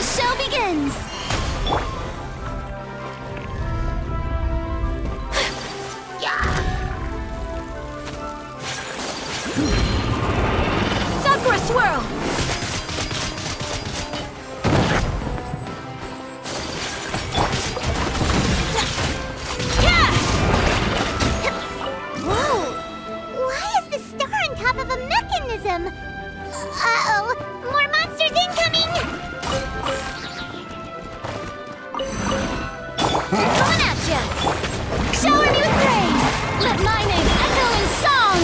show begins! Sakura Swirl! Whoa! Why is the star on top of a mechanism? Uh-oh! More monsters incoming! Coming at ya! Shower me with praise! Let my name echo in song!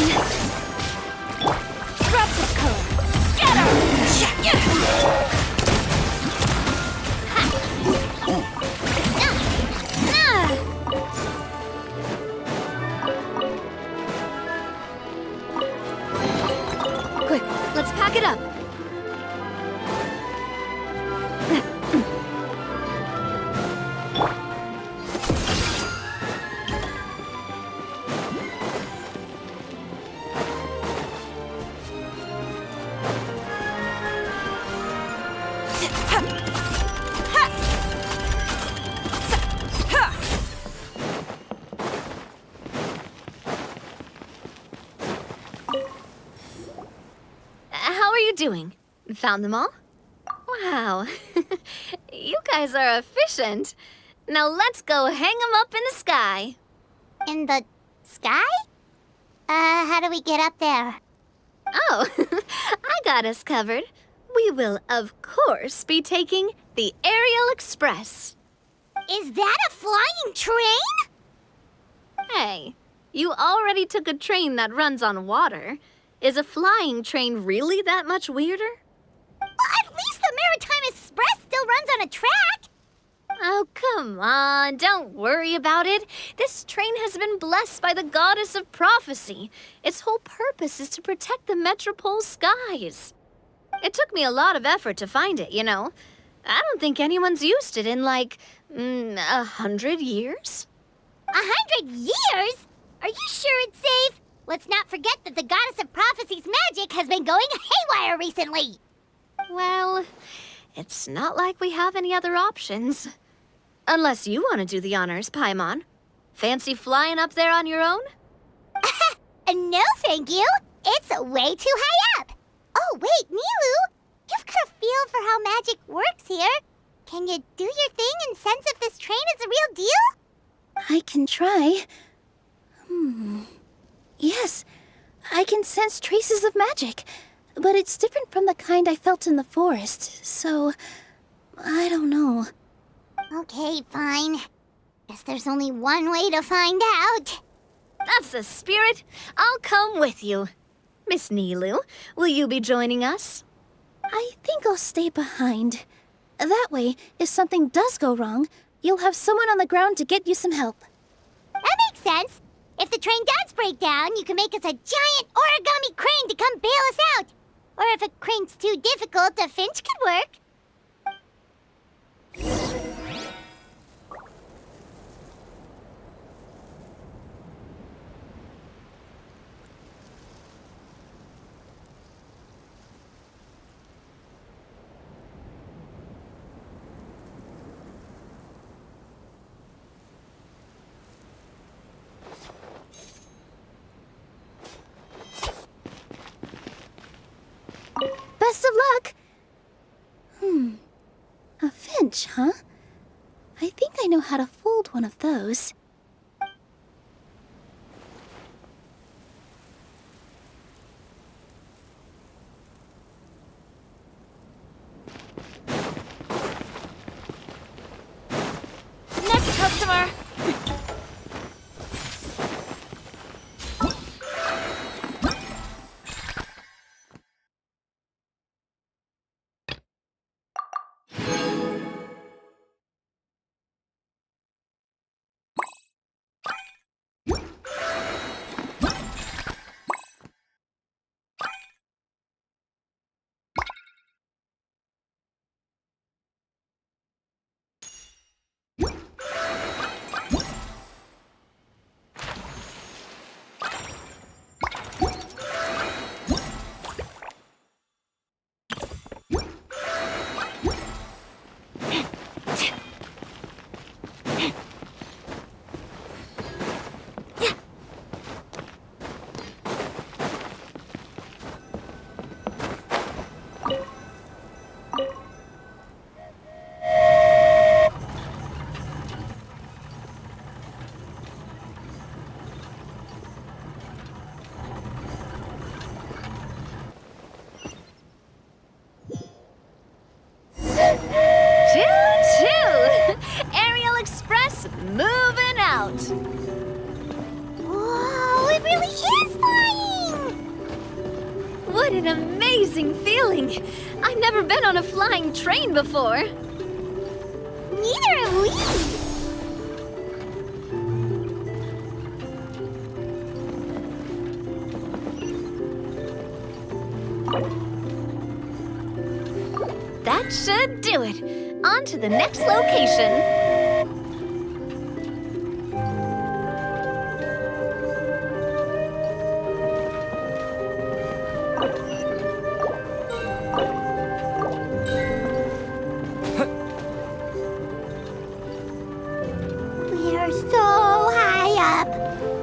Drops of color! Scatter! Quick, let's pack it up. How are you doing? Found them all? Wow. You guys are efficient. Now let's go hang them up in the sky. In the sky? How do we get up there? Oh, I got us covered. We will, of course, be taking the Aerial Express. Is that a flying train? Hey, you already took a train that runs on water. Is a flying train really that much weirder? Well, at least the Maritime Express still runs on a track. Oh, come on, don't worry about it. This train has been blessed by the goddess of prophecy. Its whole purpose is to protect the Metropole skies. It took me a lot of effort to find it, you know. I don't think anyone's used it in, like, 100 years. 100 years? Are you sure it's safe? Let's not forget that the goddess of prophecy's magic has been going haywire recently. Well, it's not like we have any other options. Unless you want to do the honors, Paimon. Fancy flying up there on your own? No, thank you. It's way too high up. Oh, wait, Nilu. You've got a feel for how magic works here. Can you do your thing and sense if this train is the real deal? I can try. Yes, I can sense traces of magic, but it's different from the kind I felt in the forest, so I don't know. Okay, fine. Guess there's only one way to find out. That's the spirit. I'll come with you. Miss Nilu, will you be joining us? I think I'll stay behind. That way, if something does go wrong, you'll have someone on the ground to get you some help. That makes sense. If the train does break down, you can make us a giant origami crane to come bail us out. Or if a crane's too difficult, a finch could work. Best of luck! A finch, huh? I think I know how to fold one of those. Next customer! an amazing feeling! I've never been on a flying train before. Neither have we! That should do it. On to the next location. We are so high up.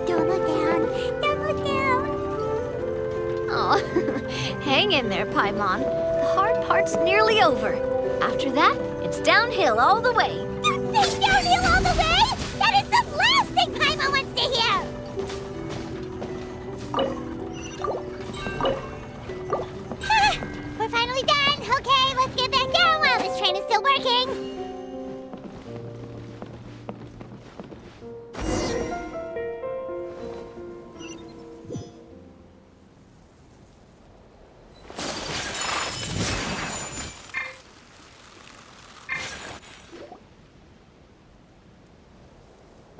Don't look down. Don't look down. Oh, hang in there, Paimon. The hard part's nearly over. After that, it's downhill all the way. Don't say downhill all the way! That is the last thing Paimon wants to hear! Ha! We're finally done! Okay, let's get back down while this train is still working!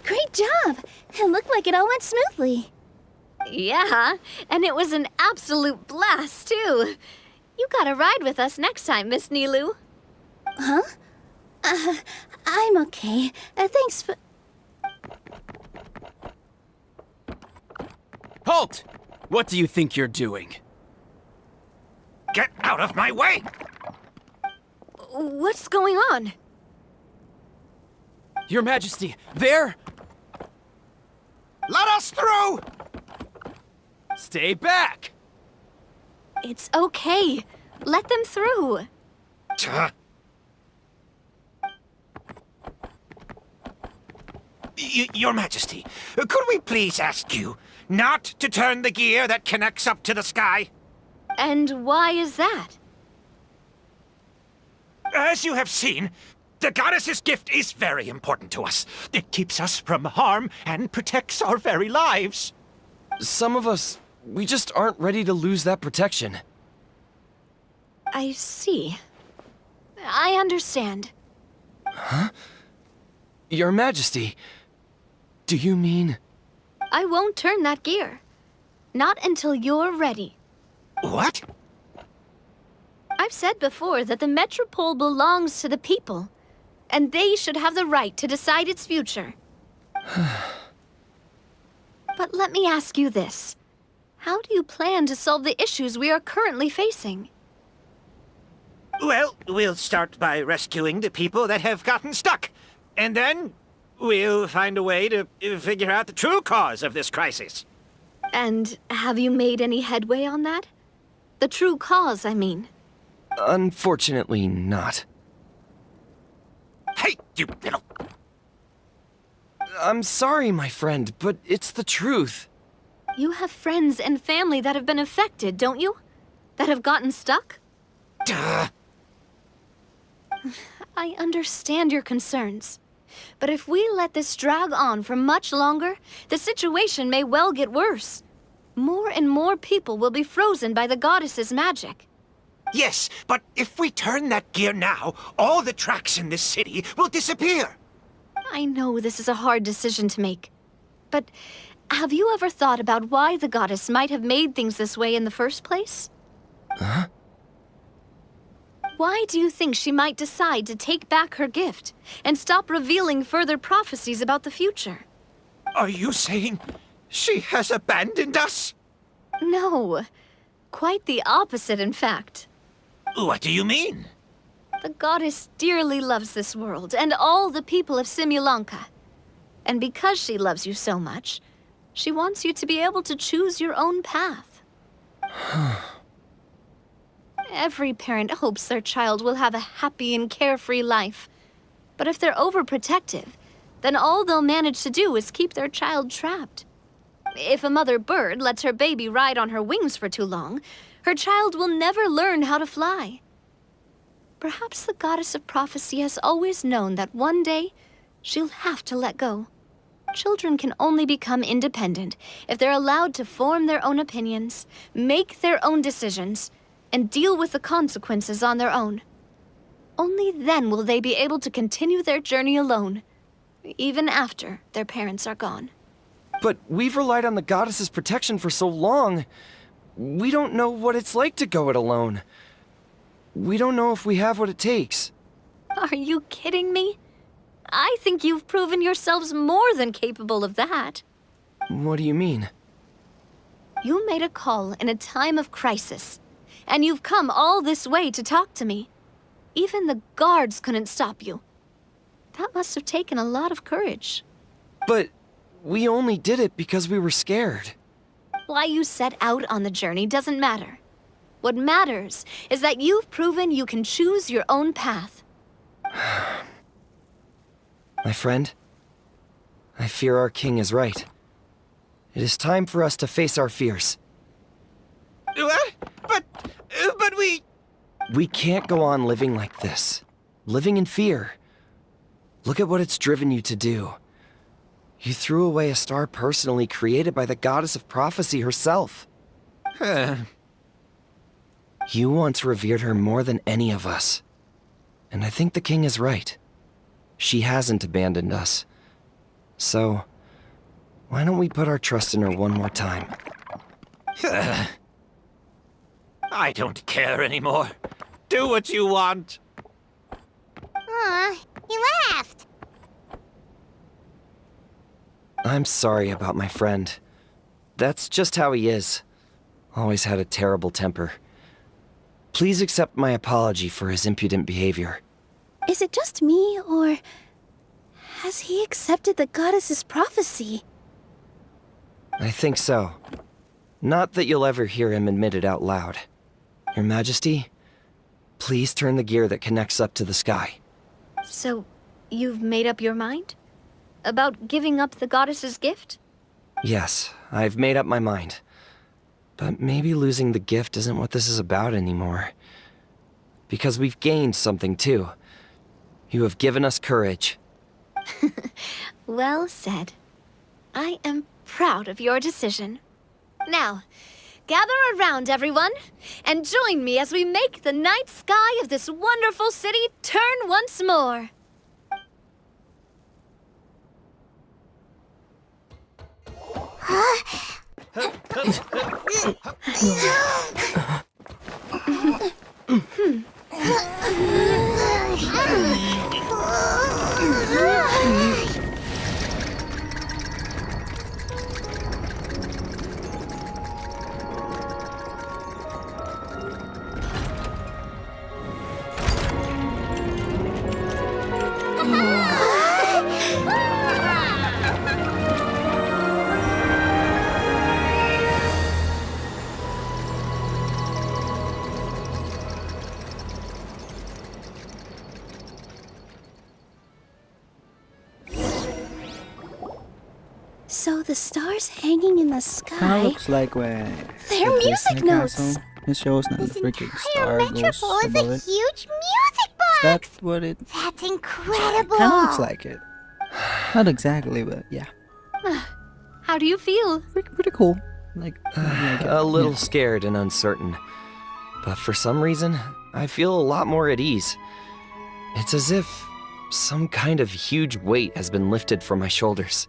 Great job! It looked like it all went smoothly. Yeah, and it was an absolute blast, too. You gotta ride with us next time, Miss Nilu. Huh? I'm okay. Thanks for... Halt! What do you think you're doing? Get out of my way! What's going on? Your Majesty, there! Let us through! Stay back! It's okay. Let them through. Your Majesty, could we please ask you not to turn the gear that connects up to the sky? And why is that? As you have seen, the goddess's gift is very important to us. It keeps us from harm and protects our very lives. Some of us, we just aren't ready to lose that protection. I see. I understand. Huh? Your Majesty, do you mean... I won't turn that gear. Not until you're ready. What? I've said before that the Metropole belongs to the people, and they should have the right to decide its future. But let me ask you this. How do you plan to solve the issues we are currently facing? Well, we'll start by rescuing the people that have gotten stuck. And then we'll find a way to figure out the true cause of this crisis. And have you made any headway on that? The true cause, I mean. Unfortunately not. Hey, you little... I'm sorry, my friend, but it's the truth. You have friends and family that have been affected, don't you? That have gotten stuck? Duh. I understand your concerns. But if we let this drag on for much longer, the situation may well get worse. More and more people will be frozen by the goddess's magic. Yes, but if we turn that gear now, all the tracks in this city will disappear. I know this is a hard decision to make. But have you ever thought about why the goddess might have made things this way in the first place? Huh? Why do you think she might decide to take back her gift and stop revealing further prophecies about the future? Are you saying she has abandoned us? No. Quite the opposite, in fact. What do you mean? The goddess dearly loves this world and all the people of Simulanka. And because she loves you so much, she wants you to be able to choose your own path. Every parent hopes their child will have a happy and carefree life. But if they're overprotective, then all they'll manage to do is keep their child trapped. If a mother bird lets her baby ride on her wings for too long, her child will never learn how to fly. Perhaps the goddess of prophecy has always known that one day she'll have to let go. Children can only become independent if they're allowed to form their own opinions, make their own decisions, and deal with the consequences on their own. Only then will they be able to continue their journey alone, even after their parents are gone. But we've relied on the goddess's protection for so long. We don't know what it's like to go it alone. We don't know if we have what it takes. Are you kidding me? I think you've proven yourselves more than capable of that. What do you mean? You made a call in a time of crisis, and you've come all this way to talk to me. Even the guards couldn't stop you. That must have taken a lot of courage. But we only did it because we were scared. Why you set out on the journey doesn't matter. What matters is that you've proven you can choose your own path. My friend, I fear our king is right. It is time for us to face our fears. But we... We can't go on living like this. Living in fear. Look at what it's driven you to do. You threw away a star personally created by the goddess of prophecy herself. You once revered her more than any of us. And I think the king is right. She hasn't abandoned us. So, why don't we put our trust in her one more time? I don't care anymore. Do what you want. Aw, he laughed. I'm sorry about my friend. That's just how he is. Always had a terrible temper. Please accept my apology for his impudent behavior. Is it just me, or has he accepted the goddess's prophecy? I think so. Not that you'll ever hear him admit it out loud. Your Majesty, please turn the gear that connects up to the sky. So, you've made up your mind? About giving up the goddess's gift? Yes, I've made up my mind. But maybe losing the gift isn't what this is about anymore. Because we've gained something too. You have given us courage. Well said. I am proud of your decision. Now, gather around, everyone, and join me as we make the night sky of this wonderful city turn once more. So the stars hanging in the sky. Kinda looks like when They're the music Disney notes. Castle, it shows that the This freaking entire star goes metropole is above a it. huge music box! That's what it That's incredible! kinda looks like it. Not exactly, but yeah. How do you feel? Pretty cool. Like it. A little Yeah. scared and uncertain. But for some reason, I feel a lot more at ease. It's as if some kind of huge weight has been lifted from my shoulders.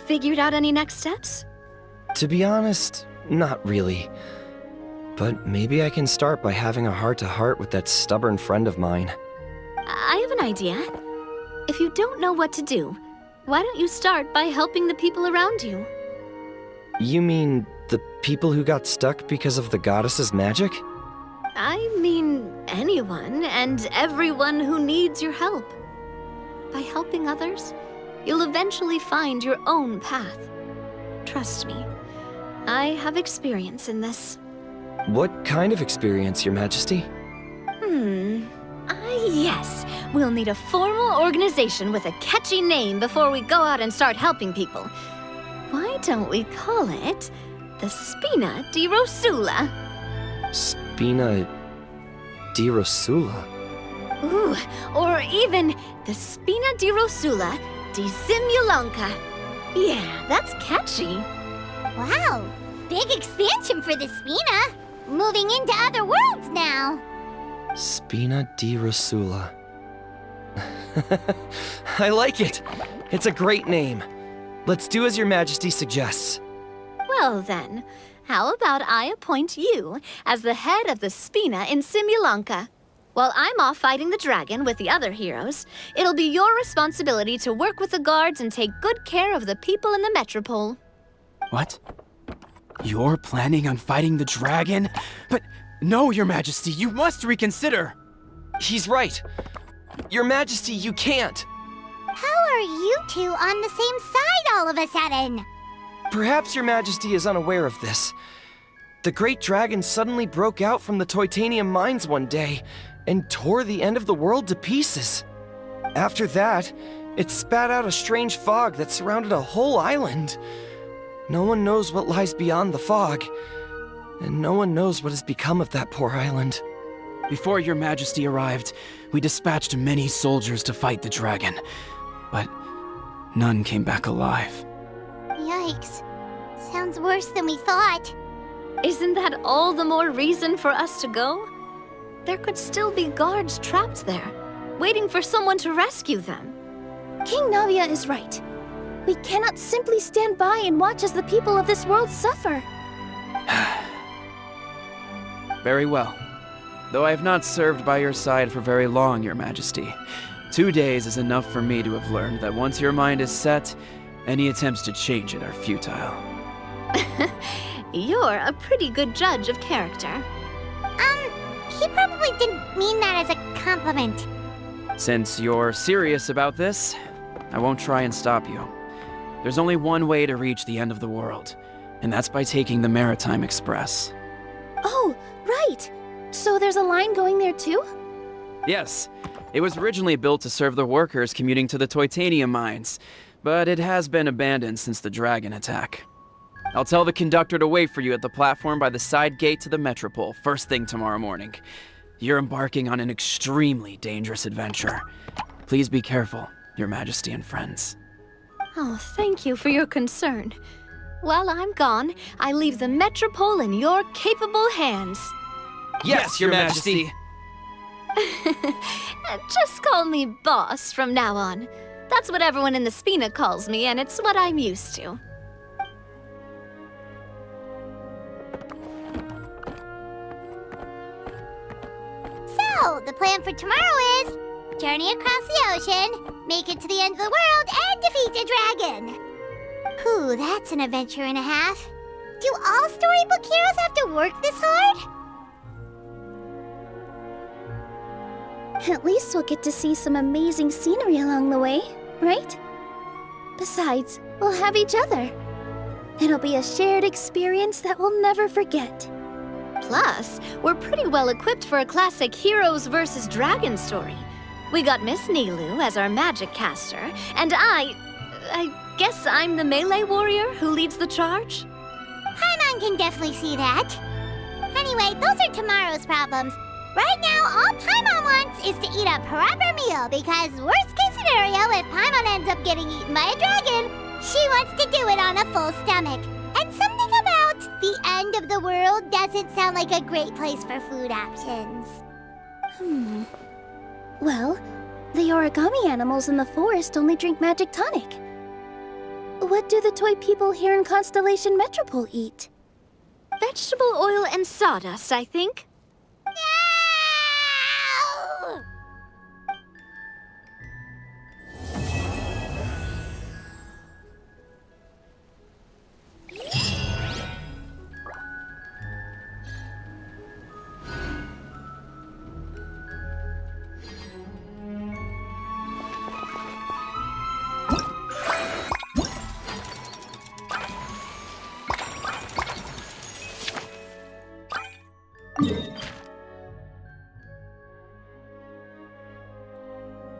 Figured out any next steps? To be honest, not really. But maybe I can start by having a heart-to-heart with that stubborn friend of mine. I have an idea. If you don't know what to do, why don't you start by helping the people around you? You mean the people who got stuck because of the goddess's magic? I mean anyone and everyone who needs your help. By helping others, you'll eventually find your own path. Trust me, I have experience in this. What kind of experience, Your Majesty? Yes. We'll need a formal organization with a catchy name before we go out and start helping people. Why don't we call it the Spina di Rosula? Spina di Rosula? Ooh, or even the Spina di Rosula di Simulonka. Yeah, that's catchy. Wow, big expansion for the Spina. Moving into other worlds now. Spina di Rosula. I like it. It's a great name. Let's do as Your Majesty suggests. Well then, how about I appoint you as the head of the Spina in Simulanka? While I'm off fighting the dragon with the other heroes, it'll be your responsibility to work with the guards and take good care of the people in the metropole. What? You're planning on fighting the dragon? But no, Your Majesty, you must reconsider. He's right. Your Majesty, you can't. How are you two on the same side all of a sudden? Perhaps Your Majesty is unaware of this. The great dragon suddenly broke out from the Titanium mines one day and tore the end of the world to pieces. After that, it spat out a strange fog that surrounded a whole island. No one knows what lies beyond the fog, and no one knows what has become of that poor island. Before Your Majesty arrived, we dispatched many soldiers to fight the dragon, but none came back alive. Yikes. Sounds worse than we thought. Isn't that all the more reason for us to go? There could still be guards trapped there, waiting for someone to rescue them. King Navia is right. We cannot simply stand by and watch as the people of this world suffer. Very well. Though I have not served by your side for very long, Your Majesty, 2 days is enough for me to have learned that once your mind is set, any attempts to change it are futile. You're a pretty good judge of character. He probably didn't mean that as a compliment. Since you're serious about this, I won't try and stop you. There's only one way to reach the end of the world, and that's by taking the Maritime Express. Oh, right. So there's a line going there too? Yes, it was originally built to serve the workers commuting to the Titanium mines, but it has been abandoned since the dragon attack. I'll tell the conductor to wait for you at the platform by the side gate to the Metropole first thing tomorrow morning. You're embarking on an extremely dangerous adventure. Please be careful, Your Majesty and friends. Oh, thank you for your concern. While I'm gone, I leave the Metropole in your capable hands. Yes, Your Majesty. Just call me boss from now on. That's what everyone in the Spina calls me, and it's what I'm used to. So, the plan for tomorrow is journey across the ocean, make it to the end of the world, and defeat the dragon. Whew, that's an adventure and a half. Do all storybook heroes have to work this hard? At least we'll get to see some amazing scenery along the way, right? Besides, we'll have each other. It'll be a shared experience that we'll never forget. Plus, we're pretty well equipped for a classic heroes versus dragon story. We got Miss Nilu as our magic caster, and I guess I'm the melee warrior who leads the charge? Paimon can definitely see that. Anyway, those are tomorrow's problems. Right now, all Paimon wants is to eat a proper meal, because worst case scenario, if Paimon ends up getting eaten by a dragon, she wants to do it on a full stomach. And something about the end of the world doesn't sound like a great place for food options. Well, the origami animals in the forest only drink magic tonic. What do the toy people here in Constellation Metropole eat? Vegetable oil and sawdust, I think.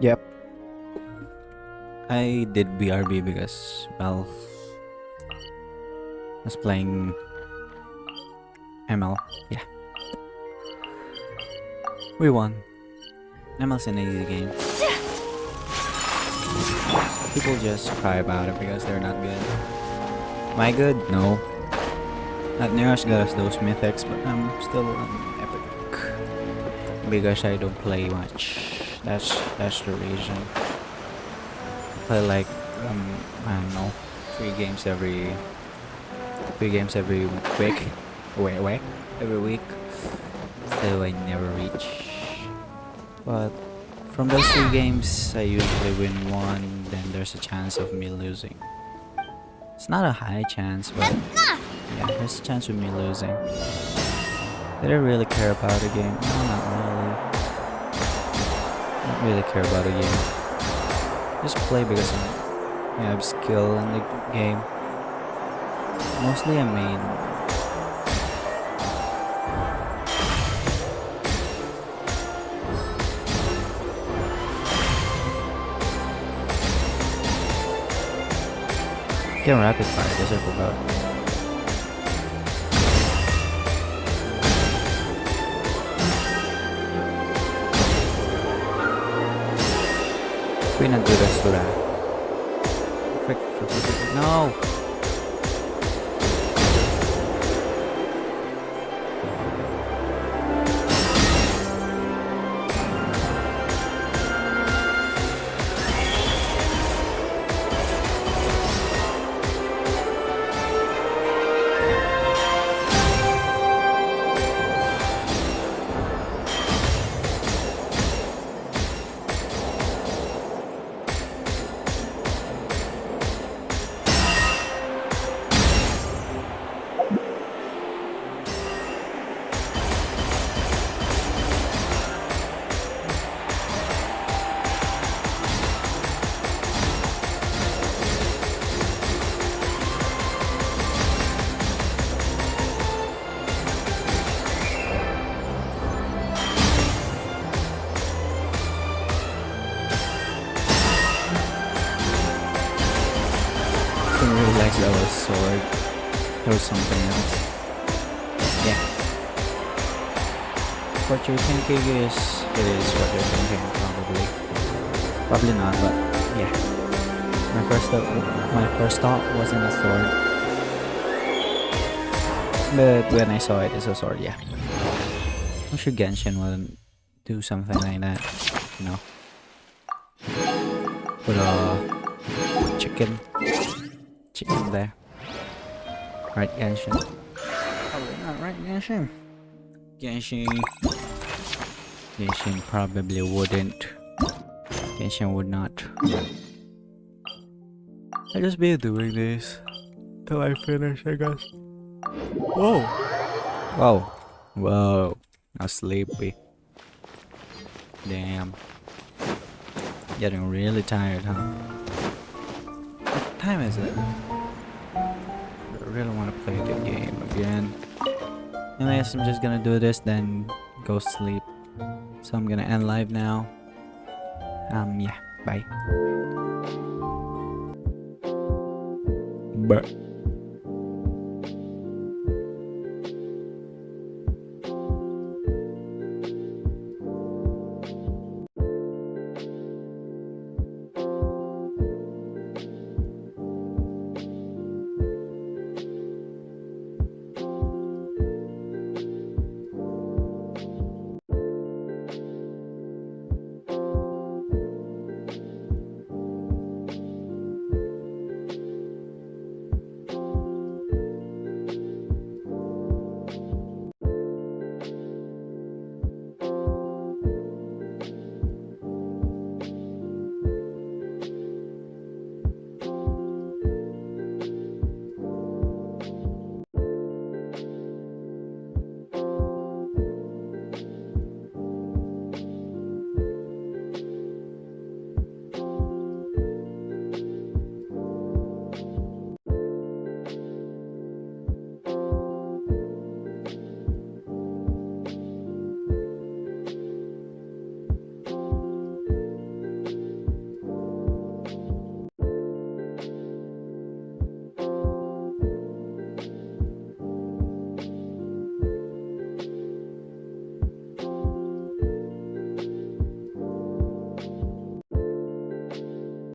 Yep. I did BRB because, well, I was playing ML. Yeah. We won. ML's an easy game. people just cry about it because they're not good. Am I good? No. Not near as good as those mythics, but I'm still an epic. Because I don't play much. That's the reason. I play like I don't know, 3 games every week. Wait, every week. So I never reach. But from those 3 games, I usually win 1. Then there's a chance of me losing. It's not a high chance, but yeah, there's a chance of me losing. Did I really care about the game? No, not really. Not really care about the game. Just play because I have skill in the game. Mostly I main. Get rapid fire, I guess I forgot. Pinagduras ko lang. Frick. No! That was sword. There was something else. Yeah. What you're thinking is, it is what you're thinking, probably. Probably not, but yeah. My first thought wasn't a sword. But when I saw it, it's a sword, yeah. I'm sure Genshin wouldn't do something like that, you know. Put a chicken there. Right, Genshin. Probably not, right, Genshin? Genshin probably wouldn't. Genshin would not. I'll just be doing this till I finish, I guess. Whoa. I'm sleepy. Damn. Getting really tired, huh? What time is it? I really want to play the game again. Anyways, I'm just gonna do this, then go sleep. So I'm gonna end live now. Yeah, bye. Bye.